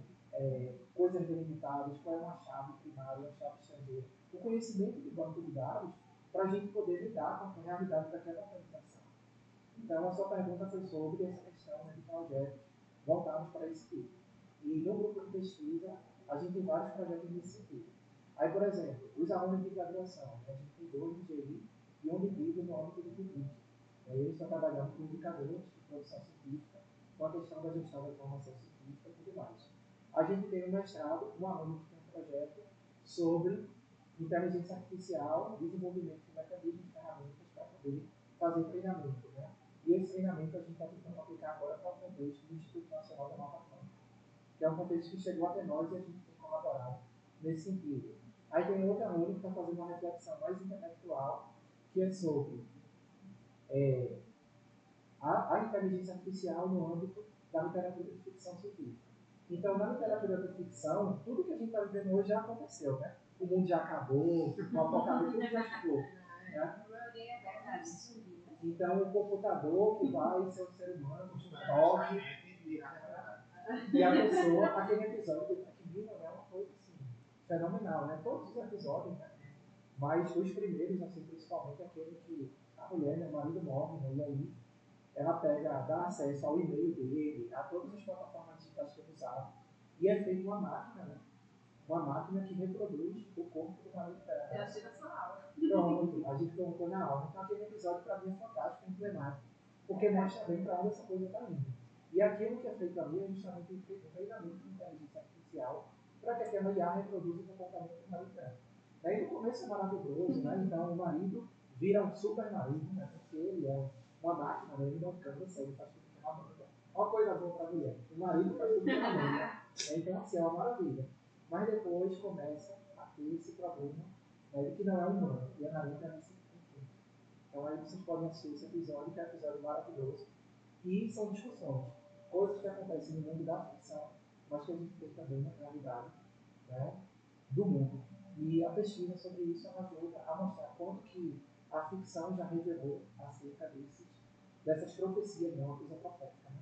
coisas delimitadas, qual é uma chave primária, uma chave estrangeira. O conhecimento do banco de dados para a gente poder lidar com a realidade daquela organização. Então, a sua pergunta foi sobre essa questão, né, de projetos voltados para esse tipo. E no grupo de pesquisa, a gente tem vários projetos nesse sentido. Aí, por exemplo, os alunos de graduação, né, a gente tem 2 de GI e um de BIM no âmbito do PIB. Eles estão trabalhando com indicadores de produção científica, com a questão da gestão da informação científica e tudo mais. A gente tem um mestrado, um aluno que tem um projeto sobre inteligência artificial, desenvolvimento de mecanismos e ferramentas para poder fazer treinamento. Né? E esse treinamento a gente está tentando aplicar agora para o contexto do Instituto Nacional da Nova Planta, que é um contexto que chegou até nós e a gente tem colaborado nesse sentido. Aí tem outro aluno que está fazendo uma reflexão mais intelectual, que é sobre a inteligência artificial no âmbito da literatura de ficção científica. Então, na literatura de ficção, tudo que a gente está vivendo hoje já aconteceu, né? O mundo já acabou, o apocalipse tudo já chegou. Né? Então, o computador que vai ser o ser humano, o toque, e a pessoa, aquele episódio do Black Mirror é uma coisa assim, fenomenal, né? Todos os episódios, né? Mas os primeiros, assim, principalmente aquele que a mulher, né, o marido morre, né? E aí ela dá acesso ao e-mail dele, a todas as plataformas digitais que ele usava, e é feito uma máquina, né? Uma máquina que reproduz o corpo do marido dela. Eu achei na sua aula. Pronto, a gente colocou na aula. Então aquele episódio para mim é fantástico, emblemático, porque mostra bem para onde essa coisa está indo. E aquilo que é feito ali é justamente o treinamento de inteligência artificial para que aquela IA reproduza o comportamento do marido dela. Daí no começo é maravilhoso, né? Então o marido vira um super marido, né? Porque ele é uma máquina, né? Ele não cansa, ele faz tudo que ela manda. Uma coisa boa para a mulher, o marido faz tudo que ela manda. Então assim, é uma maravilha. Mas depois começa a ter esse problema, né, que não é humano, e analisa nesse conflito. Então aí vocês podem assistir esse episódio, que é um episódio maravilhoso, e são discussões, coisas que acontecem no mundo da ficção, mas que a gente tem também na realidade, né, do mundo. E a pesquisa sobre isso ajuda a mostrar quanto que a ficção já revelou acerca dessas profecias, né, uma coisa profética. Né?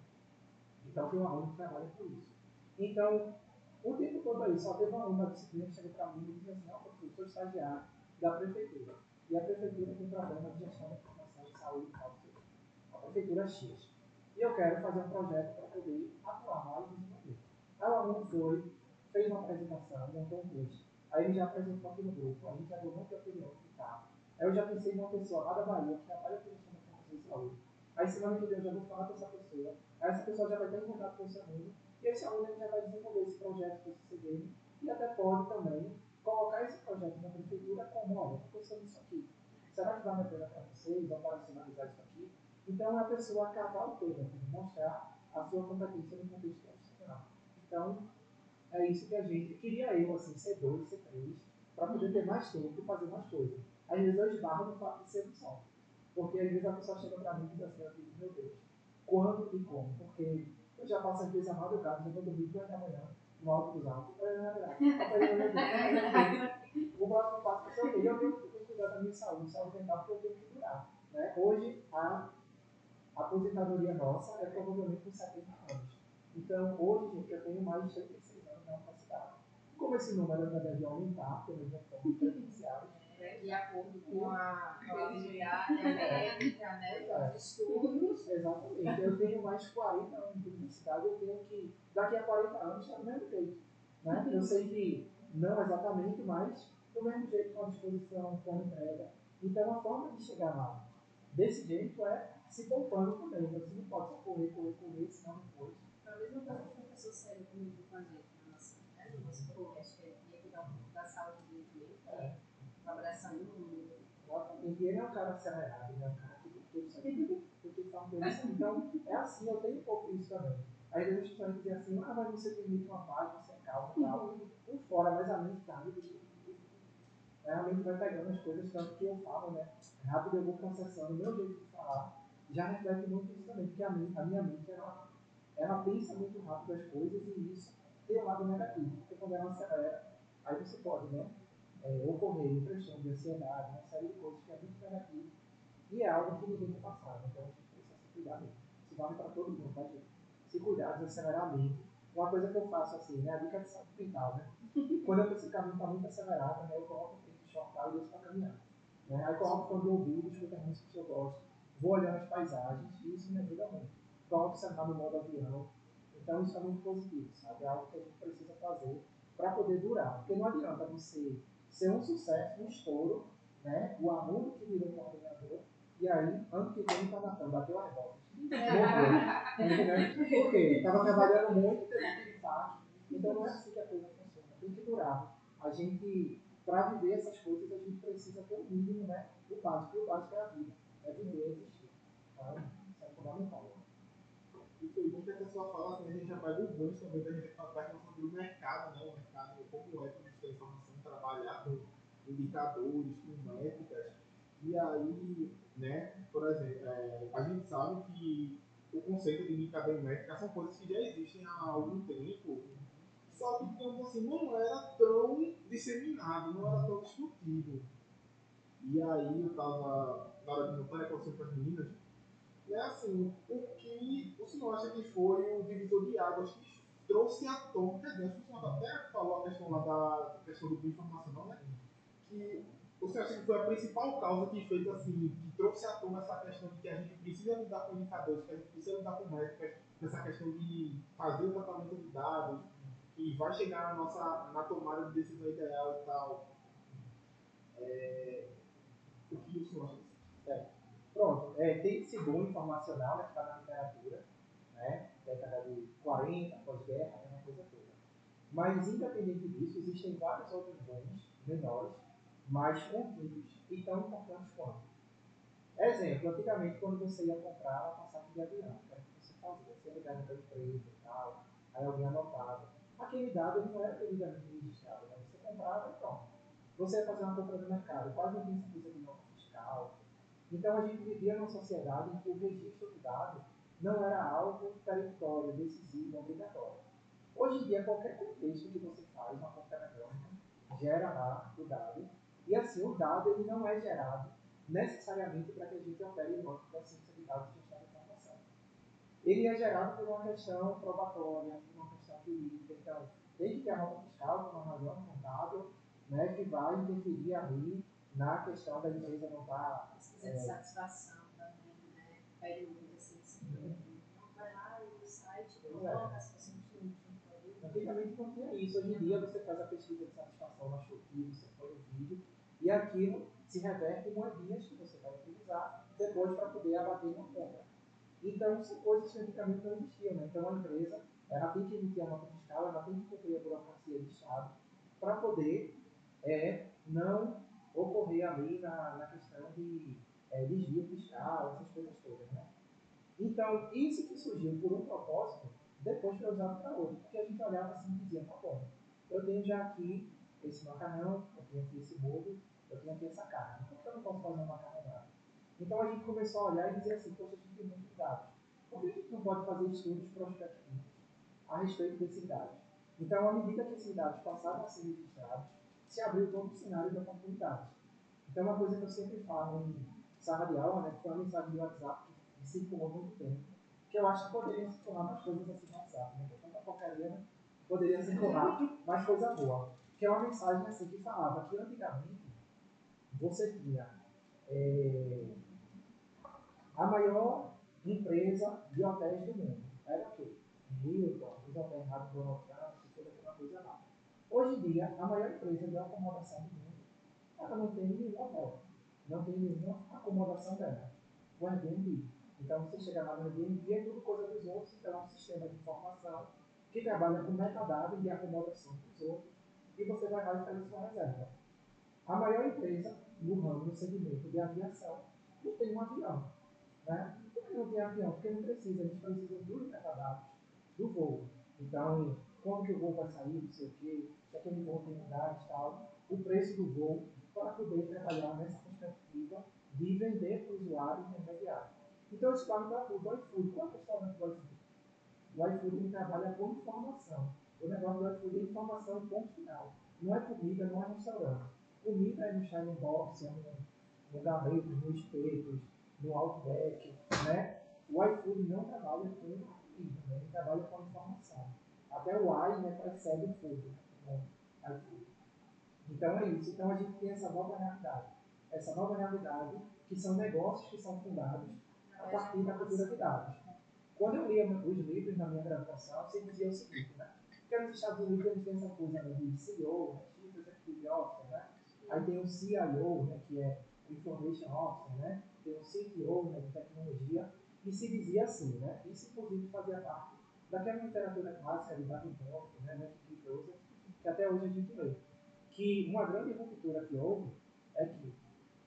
Então tem um aluno que trabalha com isso. Então, o tempo todo aí, só teve uma disciplina que chegou para mim e disse assim: não, professor, sou estagiário da prefeitura. E a prefeitura tem problema de gestão da informação de saúde e tal. A prefeitura é X. E eu quero fazer um projeto para poder atuar lá e desenvolver. Aí o aluno foi, fez uma apresentação, montou um texto, aí ele já apresentou aqui no grupo, a gente já deu muita opinião que tá. Aí eu já pensei em uma pessoa lá da Bahia que trabalha com gestão da formação de saúde. Aí semana que vem eu já vou falar com essa pessoa, aí essa pessoa já vai estar em contato com esse aluno, e esse aluno já vai desenvolver esse projeto com esse CDM, e até pode também colocar esse projeto na prefeitura como, olha, eu estou pensando nisso aqui. Será que vale a pena para vocês operacionalizar isso aqui? Então, é a pessoa acabar o tema, mostrar a sua competência no contexto profissional. Então, é isso que a gente queria eu, assim, ser 2, ser 3, para poder ter mais tempo e fazer mais coisas. Às vezes eu esbarro no fato de ser um só. Porque às vezes a pessoa chega para mim e diz assim, eu digo, meu Deus, quando e como? Porque eu já passo às vezes a madrugada, já vou dormir 2 da manhã, no alto dos altos. O próximo passo que eu tenho, eu tenho que cuidar da minha saúde mental, porque eu tenho que durar. Né? Hoje, a aposentadoria nossa é provavelmente com 70 anos. Então, hoje, gente, eu tenho mais de 36 anos na universidade. Como esse número deve aumentar pelas reformas previdenciárias, de acordo com a atividade médica, né, os estudos. Exatamente. Eu tenho mais de 40 anos de universidade, eu tenho que, daqui a 40 anos, estar do mesmo jeito. Né? Eu sei que não exatamente, mas do mesmo jeito com a disposição, com a entrega. Então, a forma de chegar lá desse jeito é se poupando também. Você não pode só correr, senão depois. A mesma coisa que o professor Célio comigo com a gente no nosso podcast, que ele ia cuidar um pouco da saúde dele também, trabalhar saúde no mundo. Exatamente. E ele é um cara acelerado, ele é um cara que tudo sabe. Porque fala dele assim. Então, é assim, eu tenho um pouco isso também. Aí às vezes as pessoas dizem assim, mas você tem muito uma paz, você é calmo e tal. Por fora, mas a mente tá. A mente vai pegando as coisas, tanto que eu falo, né? Rápido eu vou processando o meu jeito de falar. Já reflete muito isso também, porque a minha mente, ela pensa muito rápido as coisas e isso tem um lado negativo. Porque quando ela acelera, aí você pode, né? Ocorrer impressão de ansiedade, uma série de coisas que é muito negativo. E é algo que ninguém quer passar. Então a gente precisa se cuidar mesmo. Isso vale para todo mundo, tá, gente? Se cuidar, desacelerar a mente. Uma coisa que eu faço assim, né? A dica de saúde mental, né? Quando eu penso que esse caminho está muito acelerado, né, eu coloco o tempo de shortar e deixo para caminhar. Né? Aí coloco fone de ouvido, escuto as músicas que eu gosto, vou olhando as paisagens e isso me ajuda muito. Coloco sentar no modo avião. Então isso é muito positivo, sabe? É algo que a gente precisa fazer para poder durar. Porque não adianta você ser um sucesso, um estouro, né? O aluno que virou coordenador, e aí, ano que vem, está na frente, bateu as botas. Por quê? Estava trabalhando muito, teve aquele infarto. Então não é assim que a coisa funciona. Tem que durar. A gente, para viver essas coisas, a gente precisa ter o mínimo, né? O básico. E o básico é a vida. É viver, existir. Então, isso é fundamental. E foi bom que a pessoa fala assim, a gente já pega o gancho também da gente falar sobre o mercado, né? O mercado, como é para a informação, trabalhar com indicadores, com métricas. E aí, né, por exemplo, a gente sabe que o conceito de indicador e métrica são coisas que já existem há algum tempo, só que, digamos assim, não era tão disseminado, não era tão discutido. E aí eu estava, na hora de montar a equação para as meninas, é assim, o que o senhor acha que foi o divisor de águas que trouxe à tona, quer dizer, o senhor até falou a questão lá da questão do bioinformacional, né? Que o senhor acha que foi a principal causa que fez assim, que trouxe à tona essa questão de que a gente precisa lidar com indicadores, que a gente precisa lidar com métricas, essa questão de fazer o tratamento de dados, que vai chegar na tomada de decisão ideal e tal. O que o senhor acha disso? Pronto, tem esse boom informacional, né, que está na literatura, né, década de 40, pós-guerra, uma coisa toda. Mas, independente disso, existem vários outros booms menores, mais contidos e tão importantes quanto. Exemplo, antigamente, quando você ia comprar uma passagem de avião, o que você fazia? Você ligava para a empresa e tal, aí alguém anotava. Aquele dado ele não era devidamente registrado, né? Você comprava e pronto. Você ia fazer uma compra no mercado, quase não tem certeza de nota fiscal. Então a gente vivia numa sociedade em que o registro do dado não era algo peremptório, decisivo, obrigatório. Hoje em dia, qualquer contexto que você faz, uma conta eletrônica, gera lá o dado, e assim, o dado ele não é gerado necessariamente para que a gente opere no âmbito da ciência de dados e gestão de informação. Ele é gerado por uma questão probatória, por uma questão jurídica, então tem que ter a nota fiscal por uma razão contábil, né, que vai interferir ali na questão da empresa não estar... Pesquisa de satisfação também, né? Período assim, não vai lá no site, coloca as pessoas que não Antigamente não tinha isso. Hoje em dia você faz a pesquisa de satisfação na Shopee, você põe o vídeo e aquilo se reverte em moedinhas que você vai utilizar depois para poder abater uma compra. Então, são coisas que antigamente não existiam. Né? Então, a empresa ela tem que emitir a nota fiscal, ela tem que cumprir a burocracia do Estado para poder não ocorrer ali na questão de desvio fiscal, essas coisas todas. Né? Então, isso que surgiu por um propósito, depois foi usado para outro. Porque a gente olhava assim e dizia, tá bom, eu tenho já aqui esse macarrão, eu tenho aqui esse molho, eu tenho aqui essa carne. Por que eu não posso fazer um macarronado? Então a gente começou a olhar e dizer assim, poxa, a gente tem muitos dados. Por que a gente não pode fazer estudos prospectivos a respeito desses dados? Então, à medida que esses dados passaram a ser registrados, se abriu todo o cenário de oportunidades. Então, uma coisa que eu sempre falo em sala de aula, né, que foi uma mensagem de WhatsApp que circulou muito tempo, que eu acho que poderia circular mais coisas assim no WhatsApp, né? Tanta porcaria, né? Poderia circular mais coisa boa. Que é uma mensagem assim que falava que antigamente você tinha a maior empresa de hotéis do mundo. Era o quê? Hilton, os hotéis do Donald Trump, toda aquela coisa lá. Hoje em dia, a maior empresa de acomodação do mundo, ela não tem nenhum hotel, não tem nenhuma acomodação dela. O Airbnb. Então, você chega lá no Airbnb, é tudo coisa dos outros, então é um sistema de informação que trabalha com metadados de acomodação dos outros, e você vai lá e faz a sua reserva. A maior empresa no ramo, no segmento de aviação, não tem um avião. Né? Por que não tem avião? Porque não precisa, a gente precisa dos metadados do voo. Então, quando que o voo vai sair, não sei o quê, se aquele voo tem unidade e tal, o preço do voo, para poder trabalhar nessa perspectiva de vender para o usuário intermediário. Então, isso vale para tudo. O iFood, qual é o restaurante do iFood? O iFood ele trabalha com informação. O negócio do iFood é informação, ponto final. Não é comida, não é restaurante. Comida é no Shining Box, é no Gavetos, no Espetos, no Outback, né? O iFood não trabalha com comida, né? Ele trabalha com informação. Até o I, né, precede o food, né? iFood. Então é isso. Então a gente tem essa nova realidade. Essa nova realidade que são negócios que são fundados a partir da cultura de dados. Quando eu lia os livros na minha graduação, você dizia o seguinte, né? Porque nos Estados Unidos eles têm essa coisa, né, de CEO, né, Chief Executive Officer, né? Aí tem o CIO, né, que é o Information Officer, né? Tem o CTO, né, de tecnologia, e se dizia assim, né? Isso inclusive fazia parte daquela literatura clássica de Davenport, né, Matthew Joseph, que até hoje a gente lê. Que uma grande ruptura que houve é que,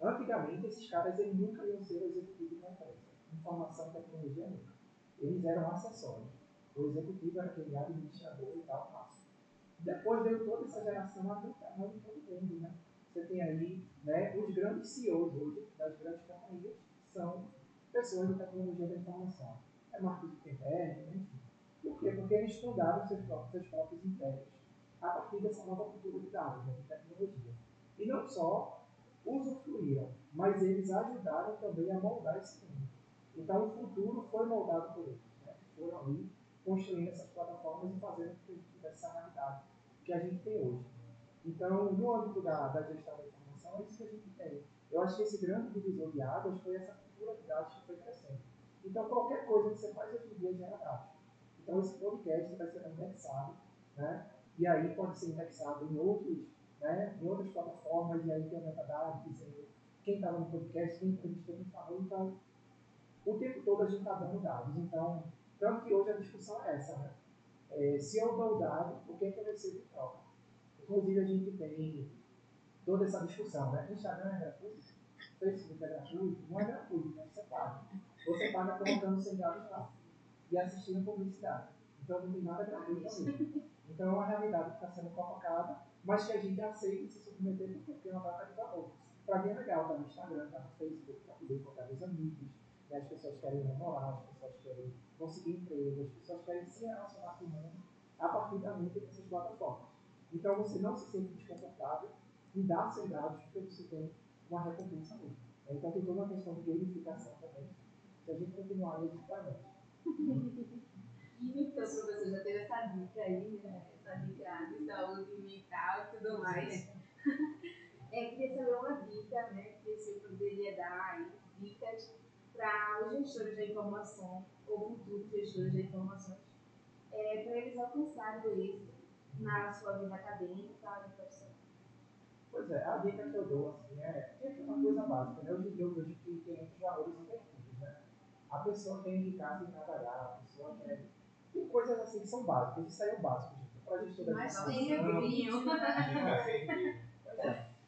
antigamente, esses caras eles nunca iam ser o executivo da empresa. Informação e tecnologia nunca. Eles eram acessórios. O executivo era aquele administrador e tal, passo. Depois veio toda essa geração americana de todo mundo, né? Você tem aí, né, os grandes CEOs hoje das grandes companhias são pessoas de tecnologia da informação. É Mark Zuckerberg, enfim. Por quê? Porque eles fundaram seus próprios impérios a partir dessa nova cultura de dados, né, de tecnologia. E não só usufruíram, mas eles ajudaram também a moldar esse mundo. Então, o futuro foi moldado por eles, né? Foram ali construindo essas plataformas e fazendo com que a gente tivesse essa realidade que a gente tem hoje. Então, no âmbito da gestão da informação, é isso que a gente tem. Eu acho que esse grande divisor de águas foi essa cultura de dados que foi crescendo. Então, qualquer coisa que você faz hoje em dia gera dados. Então, esse podcast vai ser indexado, né? E aí pode ser indexado em outras plataformas, e aí tem o metadado dizendo quem estava no podcast, quem entrevistou, quem falou. Então, o tempo todo a gente está dando dados. Então, tanto que hoje a discussão é essa, né? Se eu dou o dado, o que é que eu recebo em troca? Inclusive, a gente tem toda essa discussão, né? Instagram é gratuito, Facebook é gratuito, não é gratuito, né? Você paga. Você paga colocando seus dados lá e assistindo publicidade. Então, não tem nada gratuito ali. Então, é uma realidade que está sendo colocada, mas que a gente aceita se submeter porque é uma troca de valor. Para mim é legal, tá no Instagram, tá no Facebook, para poder encontrar os amigos, né? As pessoas querem namorar, as pessoas querem conseguir emprego, as pessoas querem se relacionar com o mundo a partir da mente dessas plataformas. Então, você não se sente desconfortável em dar seus dados porque você tem uma recompensa ali. Então, tem toda uma questão de gamificação também. Se a gente continuar aí, a gente vai longe. Então, professor, já teve essa dica aí, né? Essa dica de saúde mental e tudo mais. Queria saber uma dica, né? Que você poderia dar aí, dicas para os gestores da informação, ou futuros gestores da informação, para eles alcançarem o êxito na sua vida acadêmica e profissional? Pois é, a dica que eu dou assim, é uma coisa básica, né? Hoje em dia eu vejo que tem muitos valores invertidos, né? A pessoa quer indicar sem trabalhar, a pessoa quer. Tem coisas assim que são básicas, isso aí é o básico, gente. Para gestor da Mas informação. tem vídeo, né?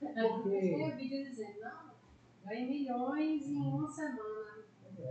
Porque. Tem vídeo dizendo, não, ganhei milhões em uma semana.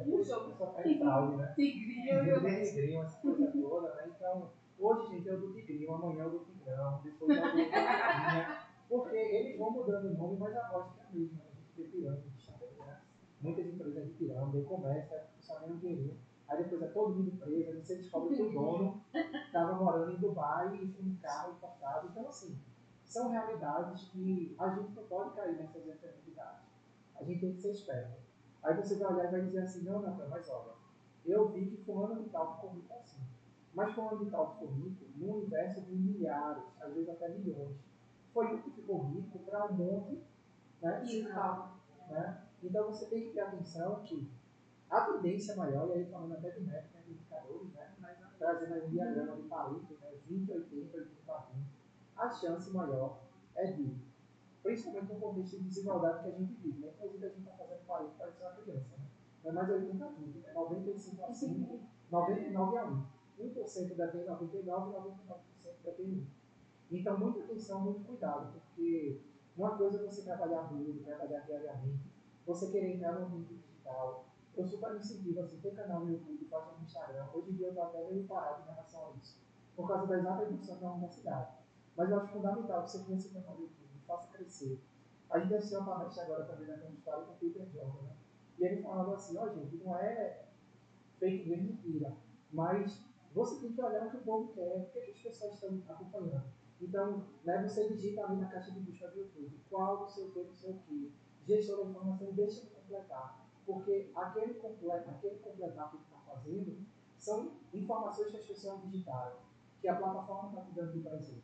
E o jogo só faz fraude, né? Tigrinho. Tigrinho, essa coisa toda, né? Então, hoje, gente, é o do Tigrinho, amanhã é o do Tigrão, depois é o do Tigrinha. Porque eles vão mudando o nome, mas a lógica é a mesma. A gente vê pirâmides também, né? Muitas empresas de pirâmide, aí começa, só ganha um dinheirinho. Aí depois é todo mundo preso, aí você descobre que o dono estava morando em Dubai e foi um carro importado. Então, assim, são realidades que a gente não pode cair nessas enfermidades. A gente tem que ser esperto. Aí você vai olhar e vai dizer assim, não, mas olha, eu vi que fulano de tal ficou rico assim. Mas fulano de tal ficou rico no universo de milhares, às vezes até milhões. Foi o que ficou rico para um monte, né? Né? Então você tem que ter atenção que a tendência maior, e aí falando até de métrica, de indicadores, né? Trazendo aí um diagrama de Pareto, né? 20, 80, 80 para 20, a chance maior é de, principalmente no contexto de desigualdade que a gente vive, né? Inclusive a gente está fazendo Pareto para ser uma criança, né? Não é mais 80 a 20, é 95 a 5, 99 a 1. 1% detém 99 e 99% detém 1. Então, muita atenção, muito cuidado, porque uma coisa é você trabalhar duro, trabalhar diariamente, você querer entrar no ambiente digital. Eu super incentivo, assim, ter canal no YouTube, página no Instagram. Hoje em dia eu estou até meio parado em relação a isso, por causa das altas evoluções da universidade. Mas eu acho fundamental que você tenha esse canal no YouTube, faça crescer. A gente assistiu uma palestra agora também na minha história com o Peter Jordan, né? E ele falava assim, gente, não é fake news mentira, mas você tem que olhar o que o povo quer, o que as pessoas estão acompanhando. Então, né, você digita ali na caixa de busca do YouTube, qual, não sei o que, não sei o que, gestor da informação, deixa de completar. Porque aquele completar que ele está fazendo são informações que as pessoas digitaram, que a plataforma está te dando de presente.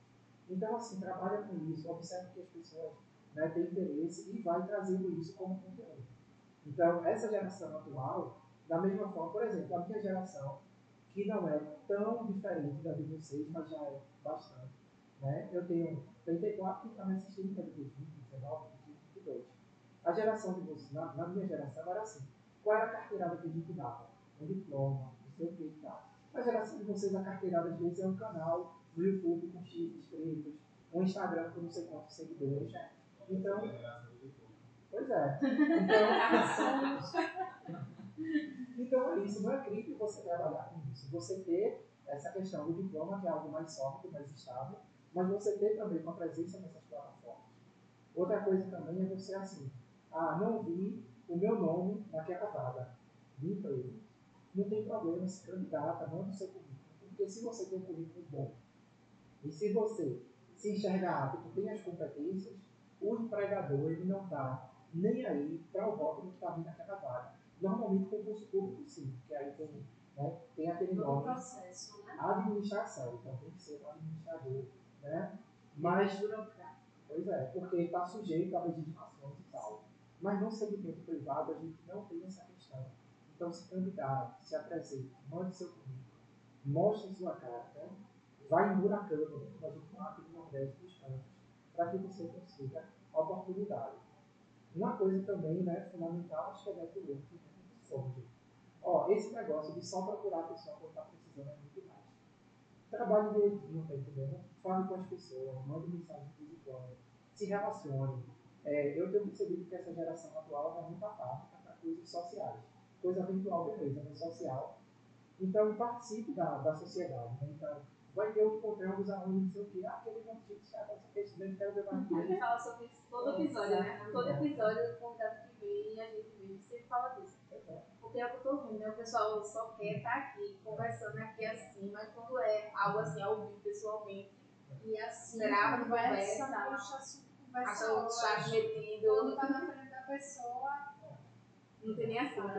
Então, assim, trabalha com isso, observa que as pessoas, né, têm interesse e vai trazendo isso como conteúdo. Então, essa geração atual, da mesma forma, por exemplo, a minha geração, que não é tão diferente da de vocês, mas já é bastante. Né? Eu tenho 34 que está me assistindo, que é do 20, 19, 20, 22. A geração de vocês, na minha geração, era assim. Qual era a carteirada que a gente dava? Um diploma, não sei o que e tal. Na geração de vocês, a carteirada às vezes é um canal no YouTube com X inscritos, um Instagram com não sei quantos seguidores. Então, pois é. Então é isso, não é crime você trabalhar com isso. Você ter essa questão do diploma, que é algo mais sólido, mais estável, mas você ter também uma presença nessas plataformas. Outra coisa também é você assim, não vi o meu nome naquela vaga de emprego. Não tem problema, se candidata, manda o seu currículo. Porque se você tem um currículo bom, e se você se enxergar apto, tem as competências, o empregador ele não está nem aí para o voto do que está vindo naquela vaga. Normalmente concurso público sim, porque aí tem, né, tem aquele nome, processo, né? administração, então tem que ser o administrador, né? Mas, pois é, porque está sujeito a legislações e tal. Mas no segmento privado a gente não tem essa questão. Então se candidate, se apresente, mande seu currículo, mostre sua carta, vai emburacando, como a gente fala aqui no Nordeste dos campos, para que você consiga a oportunidade. Uma coisa também, né, fundamental, acho que é networking, né, esse negócio de só procurar a pessoa quando está precisando é muito mais. Trabalhe direitinho, tá entendendo? Fale com as pessoas, mande mensagem de vez em quando, se relacione. Eu tenho percebido que essa geração atual vai muito apática para coisas sociais. Coisa virtual, beleza, mas social. Então, participe da sociedade. Né? Então, vai ter um conteúdo aonde não sei o que, aquele monte de cara, não quero ver mais A gente fala sobre isso todo episódio, né? Todo episódio, o convidado que vem, a gente vem, sempre fala disso. Porque é o que eu tô vendo, né? O pessoal só quer estar aqui, conversando aqui assim, mas quando é algo assim, ao vivo, pessoalmente, e assim, grava, conversa, acha o chat metido. Quando tá na frente da pessoa, não tem nem assunto.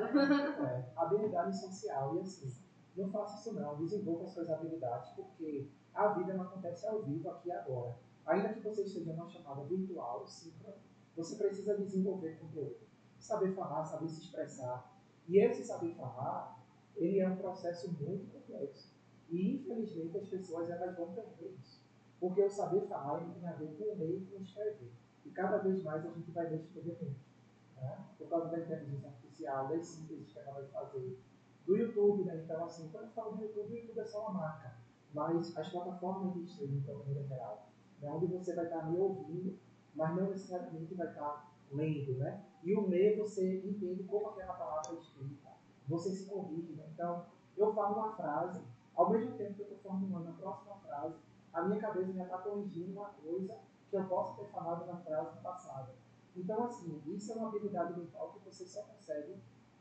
Habilidade social, e assim, não faça isso não, desenvolva as suas habilidades, porque a vida não acontece ao vivo aqui e agora. Ainda que você esteja numa chamada virtual, síncrona, você precisa desenvolver conteúdo. Saber falar, saber se expressar. E esse saber falar, ele é um processo muito complexo. E infelizmente as pessoas elas vão perder isso. Porque o saber falar ele tem a ver com o ler e com o escrever. E cada vez mais a gente vai ler e escrever menos. Né? Por causa da inteligência artificial, das sínteses que ela vai fazer, do YouTube, né? Então, assim, quando eu falo do YouTube, o YouTube é só uma marca, mas as plataformas de streaming, de maneira geral, né? Onde você vai estar me ouvindo, mas não necessariamente vai estar lendo, né? E o ler, você entende como aquela palavra é escrita, você se corrige, né? Então, eu falo uma frase, ao mesmo tempo que eu estou formulando a próxima frase, a minha cabeça já está corrigindo uma coisa que eu posso ter falado na frase passada. Então, assim, isso é uma habilidade mental que você só consegue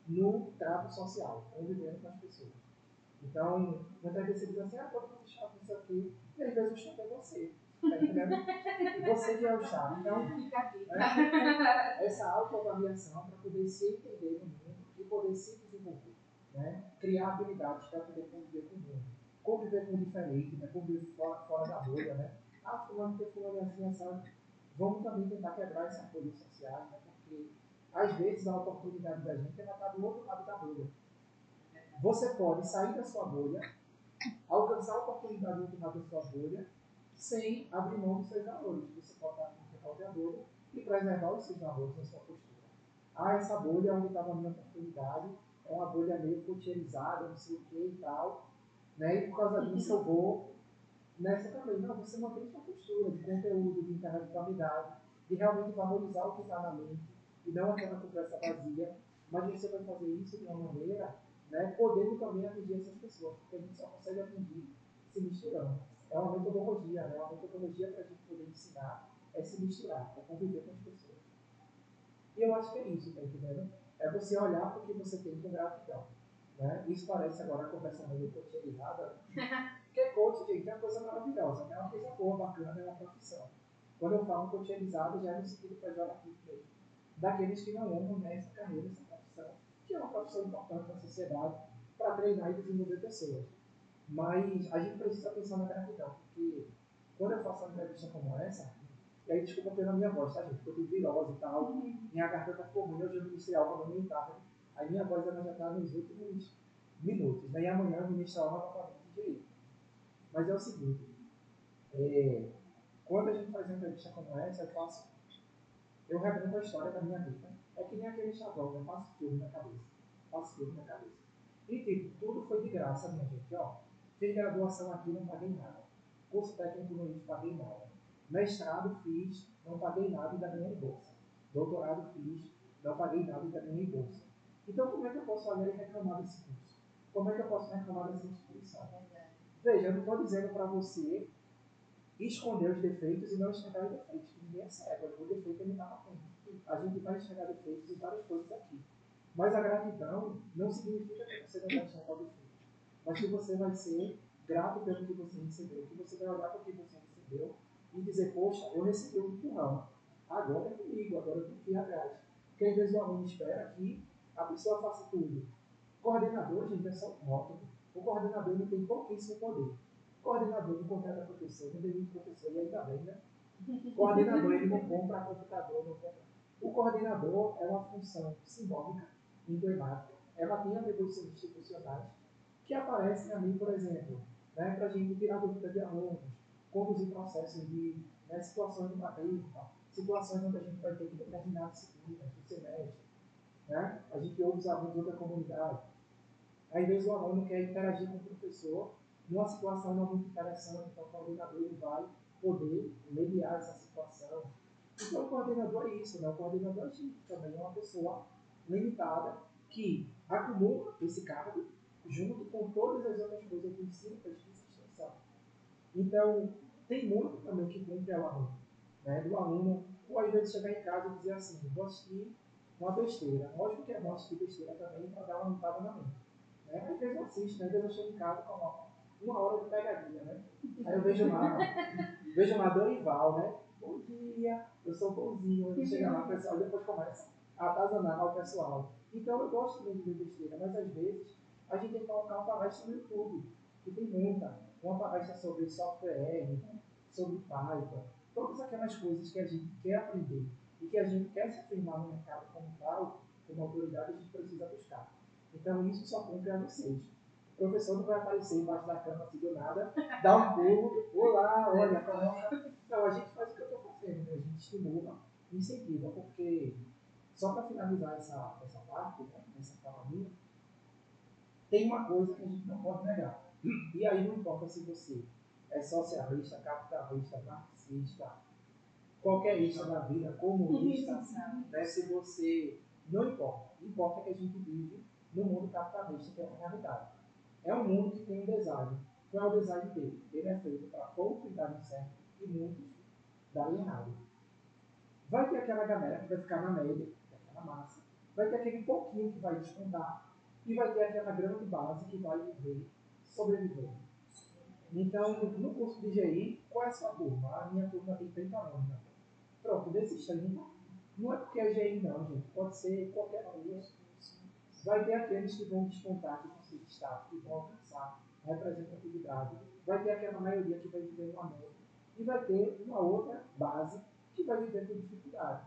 no trato social, convivendo com as pessoas. Então, muitas vezes você diz assim, todo mundo chato, não sei o quê, e às vezes o chato é você, tá entendendo? E você que é o chato. Então, essa autoavaliação para poder se entender no mundo e poder se desenvolver, né? Criar habilidades para poder conviver com o mundo, conviver com o diferente, né? Conviver fora da bolha, né? Fulano tem fulano assim, sabe? Vamos também tentar quebrar essas bolhas sociais, né? Porque às vezes a oportunidade da gente é estar do outro lado da bolha. Você pode sair da sua bolha, alcançar a oportunidade do outro lado da sua bolha, sem abrir mão dos seus valores. Você pode estar com a bolha e preservar os seus valores na sua postura. Essa bolha onde estava a minha oportunidade é uma bolha meio coteirizada, não sei o que e tal, né? E por causa disso eu vou nessa também. Não, você mantém sua postura de conteúdo, de intelectualidade, de realmente valorizar o que está na mente e não aquela conversa vazia, mas você vai fazer isso de uma maneira, né, podendo também atingir essas pessoas, porque a gente só consegue atingir se misturando. É uma metodologia, né? Uma metodologia para a gente poder ensinar é se misturar, é conviver com as pessoas. E eu acho que é isso, tá entendendo? É você olhar para o que você tem com gratidão. Né? Isso parece agora a conversa meio coacheirizada. Porque coach, gente, é uma coisa maravilhosa, é uma coisa boa, bacana, é uma profissão. Quando eu falo coacheirizado, já é no sentido pejorativo mesmo. Daqueles que não honram essa carreira, essa profissão, que é uma profissão importante para a sociedade, para treinar e desenvolver pessoas. Mas a gente precisa pensar na gratidão, porque quando eu faço uma entrevista como essa, e aí desculpa pela minha voz, tá, gente? Porque eu tive virose e tal, minha garganta ficou ruim, hoje eu ministrei algo na minha tarde, aí minha voz ela já está nos últimos minutos, né? E amanhã eu ministro aula novamente de direito. Mas é o seguinte, quando a gente faz uma entrevista como essa, eu reconto a história da minha vida. É que nem aquele chavão, eu faço tudo na cabeça. Faço tudo na cabeça. E tipo, tudo foi de graça, minha gente, ó. Fiz graduação aqui, não paguei nada. Curso técnico no IF, paguei nada. Mestrado fiz, não paguei nada e ainda ganhei bolsa. Doutorado fiz, não paguei nada e ainda ganhei bolsa. Então, como é que eu posso olhar e reclamar desse curso? Como é que eu posso reclamar dessa instituição? Veja, eu não estou dizendo para você esconder os defeitos e não enxergar os defeitos, que ninguém é cego. O defeito ele está latente. A gente vai enxergar defeitos em várias coisas aqui. Mas a gratidão não significa que você não vai enxergar o defeito, mas que você vai ser grato pelo que você recebeu, que você vai olhar para o que você recebeu e dizer, poxa, eu recebi um empurrão, agora é comigo, agora eu tenho que ir atrás. Porque às vezes o aluno espera que a pessoa faça tudo. O coordenador, gente, é só um rótulo. O coordenador ele tem pouquíssimo poder. O coordenador não contrata professor, não demite professor, e ainda bem, né? O coordenador ele não compra computador, não compra. O coordenador é uma função simbólica, emblemática. Ela tem atribuições institucionais que aparecem ali, por exemplo, né, para a gente tirar dúvida de alunos, conduzir processos de situações de matrícula, situações onde a gente vai ter que determinar disciplinas do semestre. Né? A gente ouve os alunos da comunidade. Às vezes o aluno quer interagir com o professor numa situação não muito interessante, então o coordenador ele vai poder mediar essa situação. Então o coordenador é isso, né? O coordenador é também uma pessoa limitada que acumula esse cargo junto com todas as outras coisas do ensino, pesquisa e extensão. Então, tem muito também que cumpre ao aluno. Né? Do aluno, ou às vezes chegar em casa e dizer assim, vou assistir uma besteira. Lógico que é bom assistir besteira também para dar uma limpada na mente. Né? Às vezes eu assisto, né? Às vezes eu chego em casa com uma hora de pegadinha, né? Aí eu vejo lá Dorival, né? Bom dia, eu sou bonzinho. Eu chego lá, o pessoal depois começa a atazanar o pessoal. Então eu gosto também de ver besteira, mas às vezes a gente tem que colocar uma palestra no YouTube, que tem muita. Uma palestra sobre software, sobre Python, todas aquelas coisas que a gente quer aprender e que a gente quer se afirmar no mercado como tal, como autoridade, a gente precisa buscar. Então isso só cumpre a vocês. professor não vai aparecer embaixo da cama assim do nada, dá um pulo, olá, olha, coloca. Não, a gente faz o que eu estou fazendo, né? A gente estimula, incentiva, porque só para finalizar essa parte, né? Essa fala minha, tem uma coisa que a gente não pode negar. E aí não importa se você é socialista, capitalista, marxista, qualquer ista da vida, comunista, né? Se você. Não importa. Importa que a gente vive no mundo capitalista, que é uma realidade. É um mundo que tem um design. Qual é o design dele? Ele é feito para poucos darem certo e muitos darem errado. Vai ter aquela galera que vai ficar na média, aquela massa. Vai ter aquele pouquinho que vai descontar. E vai ter aquela grande base que vai viver, sobreviver. Então, no curso de GI, qual é a sua turma? A minha turma tem 30 alunos. Pronto, desses 30, não é porque é GI não, gente. Pode ser qualquer curso. Vai ter aqueles que vão despontar, que vão ser destaque, que vão alcançar representatividade. Vai ter aquela maioria que vai viver uma média. E vai ter uma outra base que vai viver com dificuldade.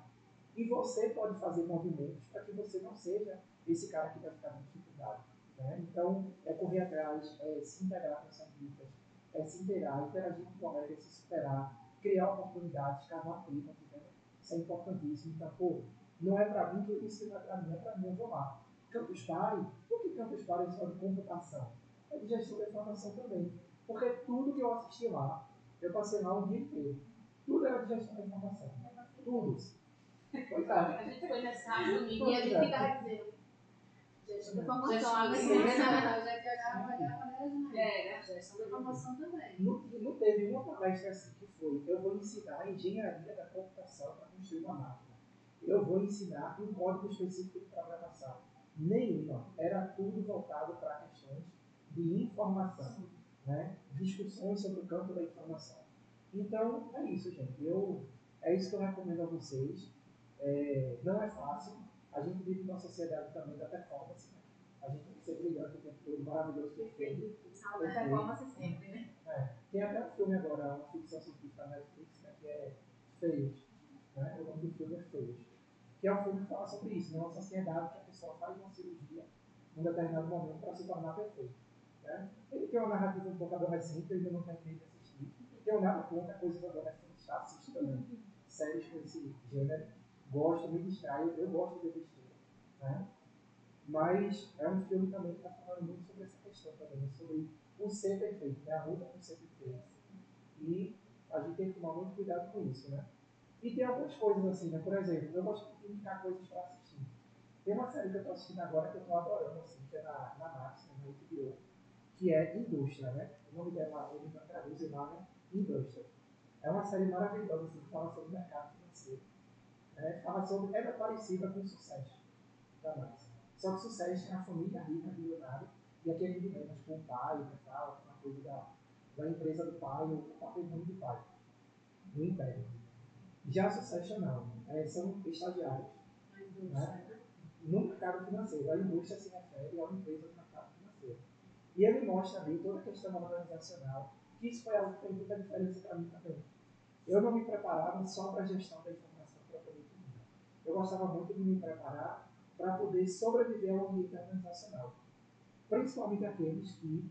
E você pode fazer movimentos para que você não seja esse cara que vai ficar com dificuldade. Né? Então, é correr atrás, é se integrar com essas dicas, é se inteirar, interagir com colegas, se superar, criar oportunidades, cavar tempo, né? Isso é importantíssimo. Então, pô, não é para mim que isso não é para mim, é para mim, eu vou lá. Campus Party, por que Campus Party é só de computação? É de gestão da informação também. Porque tudo que eu assisti lá, eu passei lá um dia inteiro. Tudo era de gestão da informação. Tudo. Pois é. A gente foi nessa domingo e a gente ficava dizendo. Gestão da informação, Gestão ali da eu já pegava a janela. Era. Gestão da informação também. Não teve uma palestra assim que foi: eu vou ensinar a engenharia da computação para construir uma máquina. Eu vou ensinar um código específico de programação. Nenhuma. Era tudo voltado para questões de informação. Né? Discussões sobre o campo da informação. Então, é isso, gente. É isso que eu recomendo a vocês. Não é fácil. A gente vive numa sociedade também da performance. Né? A gente tem que ser brilhante o tempo todo, maravilhoso, perfeito. Alta performance sempre, né? Tem até um filme agora, uma ficção científica na Netflix, né, que é Feios. Né? O nome do filme é Feios. Que é um filme que fala sobre isso, né? Uma sociedade que a pessoa faz uma cirurgia num determinado momento para se tornar perfeito. Né? Ele tem uma narrativa um pouco adolescente, eu ainda não terminei de assistir. Tenho nada contra coisas adolescentes, tá? Assisto também séries com esse gênero. Gosto, me distrai, eu gosto de besteira. Né? Mas é um filme também que está falando muito sobre essa questão também, sobre o ser perfeito, né? A luta por ser perfeito. E a gente tem que tomar muito cuidado com isso, né? E tem algumas coisas assim, né? Por exemplo, eu gosto de indicar coisas para assistir. Tem uma série que eu estou assistindo agora que eu estou adorando, assim, que é na Max, né, na HBO, que é Indústria, né? O nome dela, ele traduz lá, né? Indústria. É uma série maravilhosa, assim, que fala sobre o mercado financeiro. Fala sobre, é parecida com o Sucesso da Max. Só que o Sucesso é uma família rica, milionária, e aqui é dividido com o pai, né, tal, uma coisa da empresa do pai, o patrimônio do pai, do império. Já a Succession não, são estagiários, né, no mercado financeiro. A indústria se refere a uma empresa do mercado financeiro. E ele mostra ali toda a questão organizacional, que isso foi algo que fez muita diferença para mim também. Eu não me preparava só para a gestão da informação propriamente dita. Eu gostava muito de me preparar para poder sobreviver ao ambiente organizacional. Principalmente aqueles que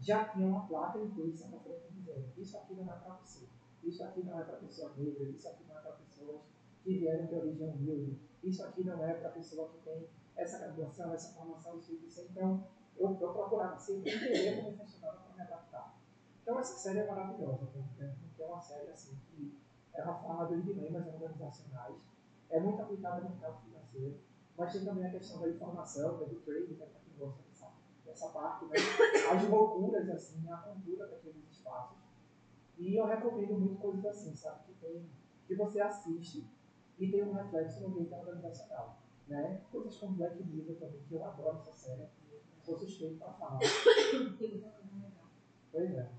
já tinham uma placa intensa na frente dizendo: isso aqui não é para você, isso aqui não é para pessoa negra, isso aqui não é para pessoas que vieram de origem humilde, isso aqui não é para pessoa que tem essa graduação, essa formação, isso. Então, eu procurava sempre entender como funcionava para me adaptar. Então, essa série é maravilhosa, né? Porque é uma série assim que ela fala de dilemas organizacionais, é muito aplicada no mercado financeiro, mas tem também a questão da informação, né, do trading, né, para quem gosta dessa parte, né, as loucuras, assim, a cultura daqueles espaços. E eu recomendo muito coisas assim, sabe, que você assiste e tem um reflexo no ambiente organizacional. Né? Coisas como Black Mirror também, que eu adoro essa série, sou suspeito para falar. Pois é.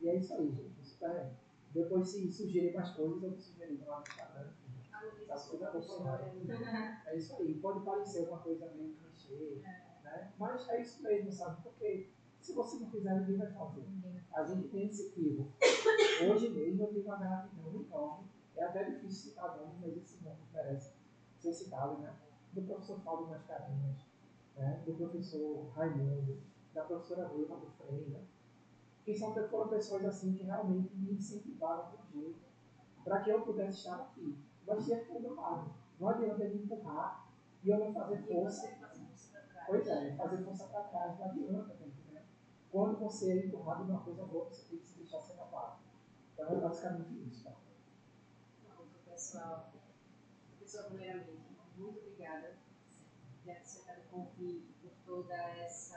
E é isso aí, gente. Depois, se sugerir mais coisas, eu vou sugerir lá no Instagram. As coisas acompanhadas. É isso aí. Pode parecer uma coisa meio clichê, né? Mas é isso mesmo, sabe? Porque se você não fizer, ninguém vai fazer. A gente tem incentivo. Hoje mesmo eu tenho uma gratidão enorme. É até difícil citar nomes, mas esse nome merece ser citado, né? Do professor Paulo Mascarenhas, né? Do professor Raimundo, da professora Vilma do Frei, né? Que foram pessoas assim que realmente me incentivaram do jeito para que eu pudesse estar aqui. Mas tinha que ter do lado. Não adianta ele empurrar e eu não fazer força. Pois é, fazer força para trás não adianta, tá entendendo? Quando você é empurrado numa coisa boa, você tem que se deixar ser levado. Então é basicamente isso, tá? Pronto, pessoal. Professor, primeiramente, muito obrigada por ter aceitado o convite, por todo esse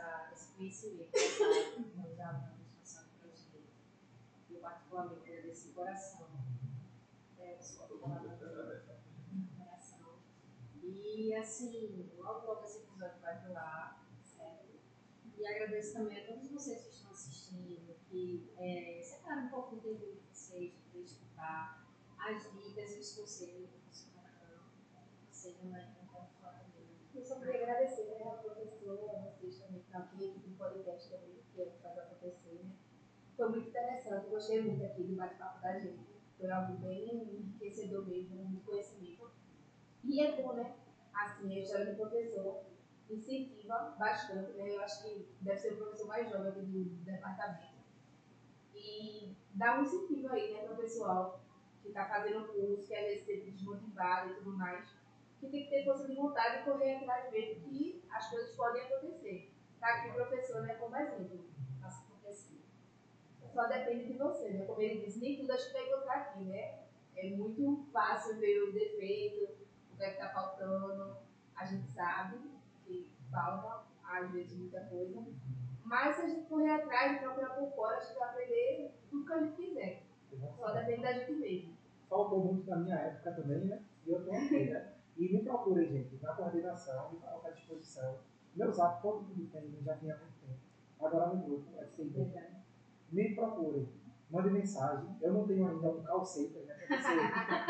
conhecimento passado nos alunos, passado para os direitos. Eu particularmente agradeço de coração. Sua palavra do coração. E assim, logo esse episódio vai pro ar, certo? E agradeço também a todos vocês que estão assistindo, que separaram um pouco do tempo de vocês, de poder escutar as dicas e os conselhos do professor Marcão. Sejam aí para fora dele. Eu só queria agradecer, né, ao professor, a vocês também que estão aqui, a equipe do podcast também, que faz acontecer, né? Foi muito interessante, eu gostei muito aqui do bate-papo da gente. Foi algo bem enriquecedor mesmo, muito conhecimento. E é bom, né? Assim, a história do professor incentiva bastante, né? Eu acho que deve ser o professor mais jovem aqui do departamento. E dá um incentivo aí, né, para o pessoal que está fazendo o curso, que às vezes se sente desmotivado e tudo mais, que tem que ter força de vontade e correr atrás mesmo que as coisas podem acontecer. Tá aqui o professor, né, como exemplo. Faça acontecer. Só depende de você, né? Como ele disse, nem tudo a gente vai encontrar aqui, né? É muito fácil ver o defeito, o que é que está faltando. A gente sabe que falta, às vezes, muita coisa. Mas se a gente correr atrás e procurar por fora, a gente vai aprender tudo que a gente quiser. Só depende da gente mesmo. Faltou muito na minha época também, né? E eu tô aqui, né? E me procurem, gente, na coordenação, me coloca à disposição. Meu zap todo mundo tem, já tinha há muito tempo. Agora no grupo, é sempre. Me procurem, mandem mensagem. Eu não tenho ainda um call center, né? Pra você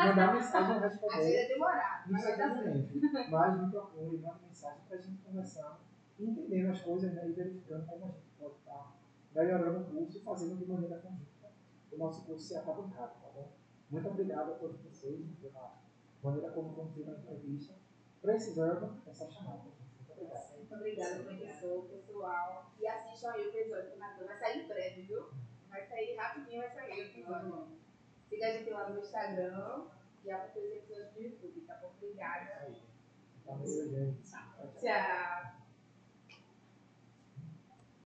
mandar mensagem e responder. Às vezes é demorado, mas vai dar certo. Exatamente. Mas me procurem, mandem mensagem pra gente conversar, entendendo as coisas, né? E verificando como a gente pode estar melhorando o curso e fazendo de maneira conjunta o nosso curso se acabar, tá bom? Muito obrigado a todos vocês pela maneira como conduziram a entrevista. Precisando, é só chamar. Muito obrigado. Muito obrigada, professor, pessoal. E assistam aí o episódio do Natan. Vai sair em breve, viu? Vai sair rapidinho, vai sair o episódio. Siga a gente lá no Instagram e acompanhe os episódios do YouTube, tá bom? Obrigada. Valeu, gente. Tchau.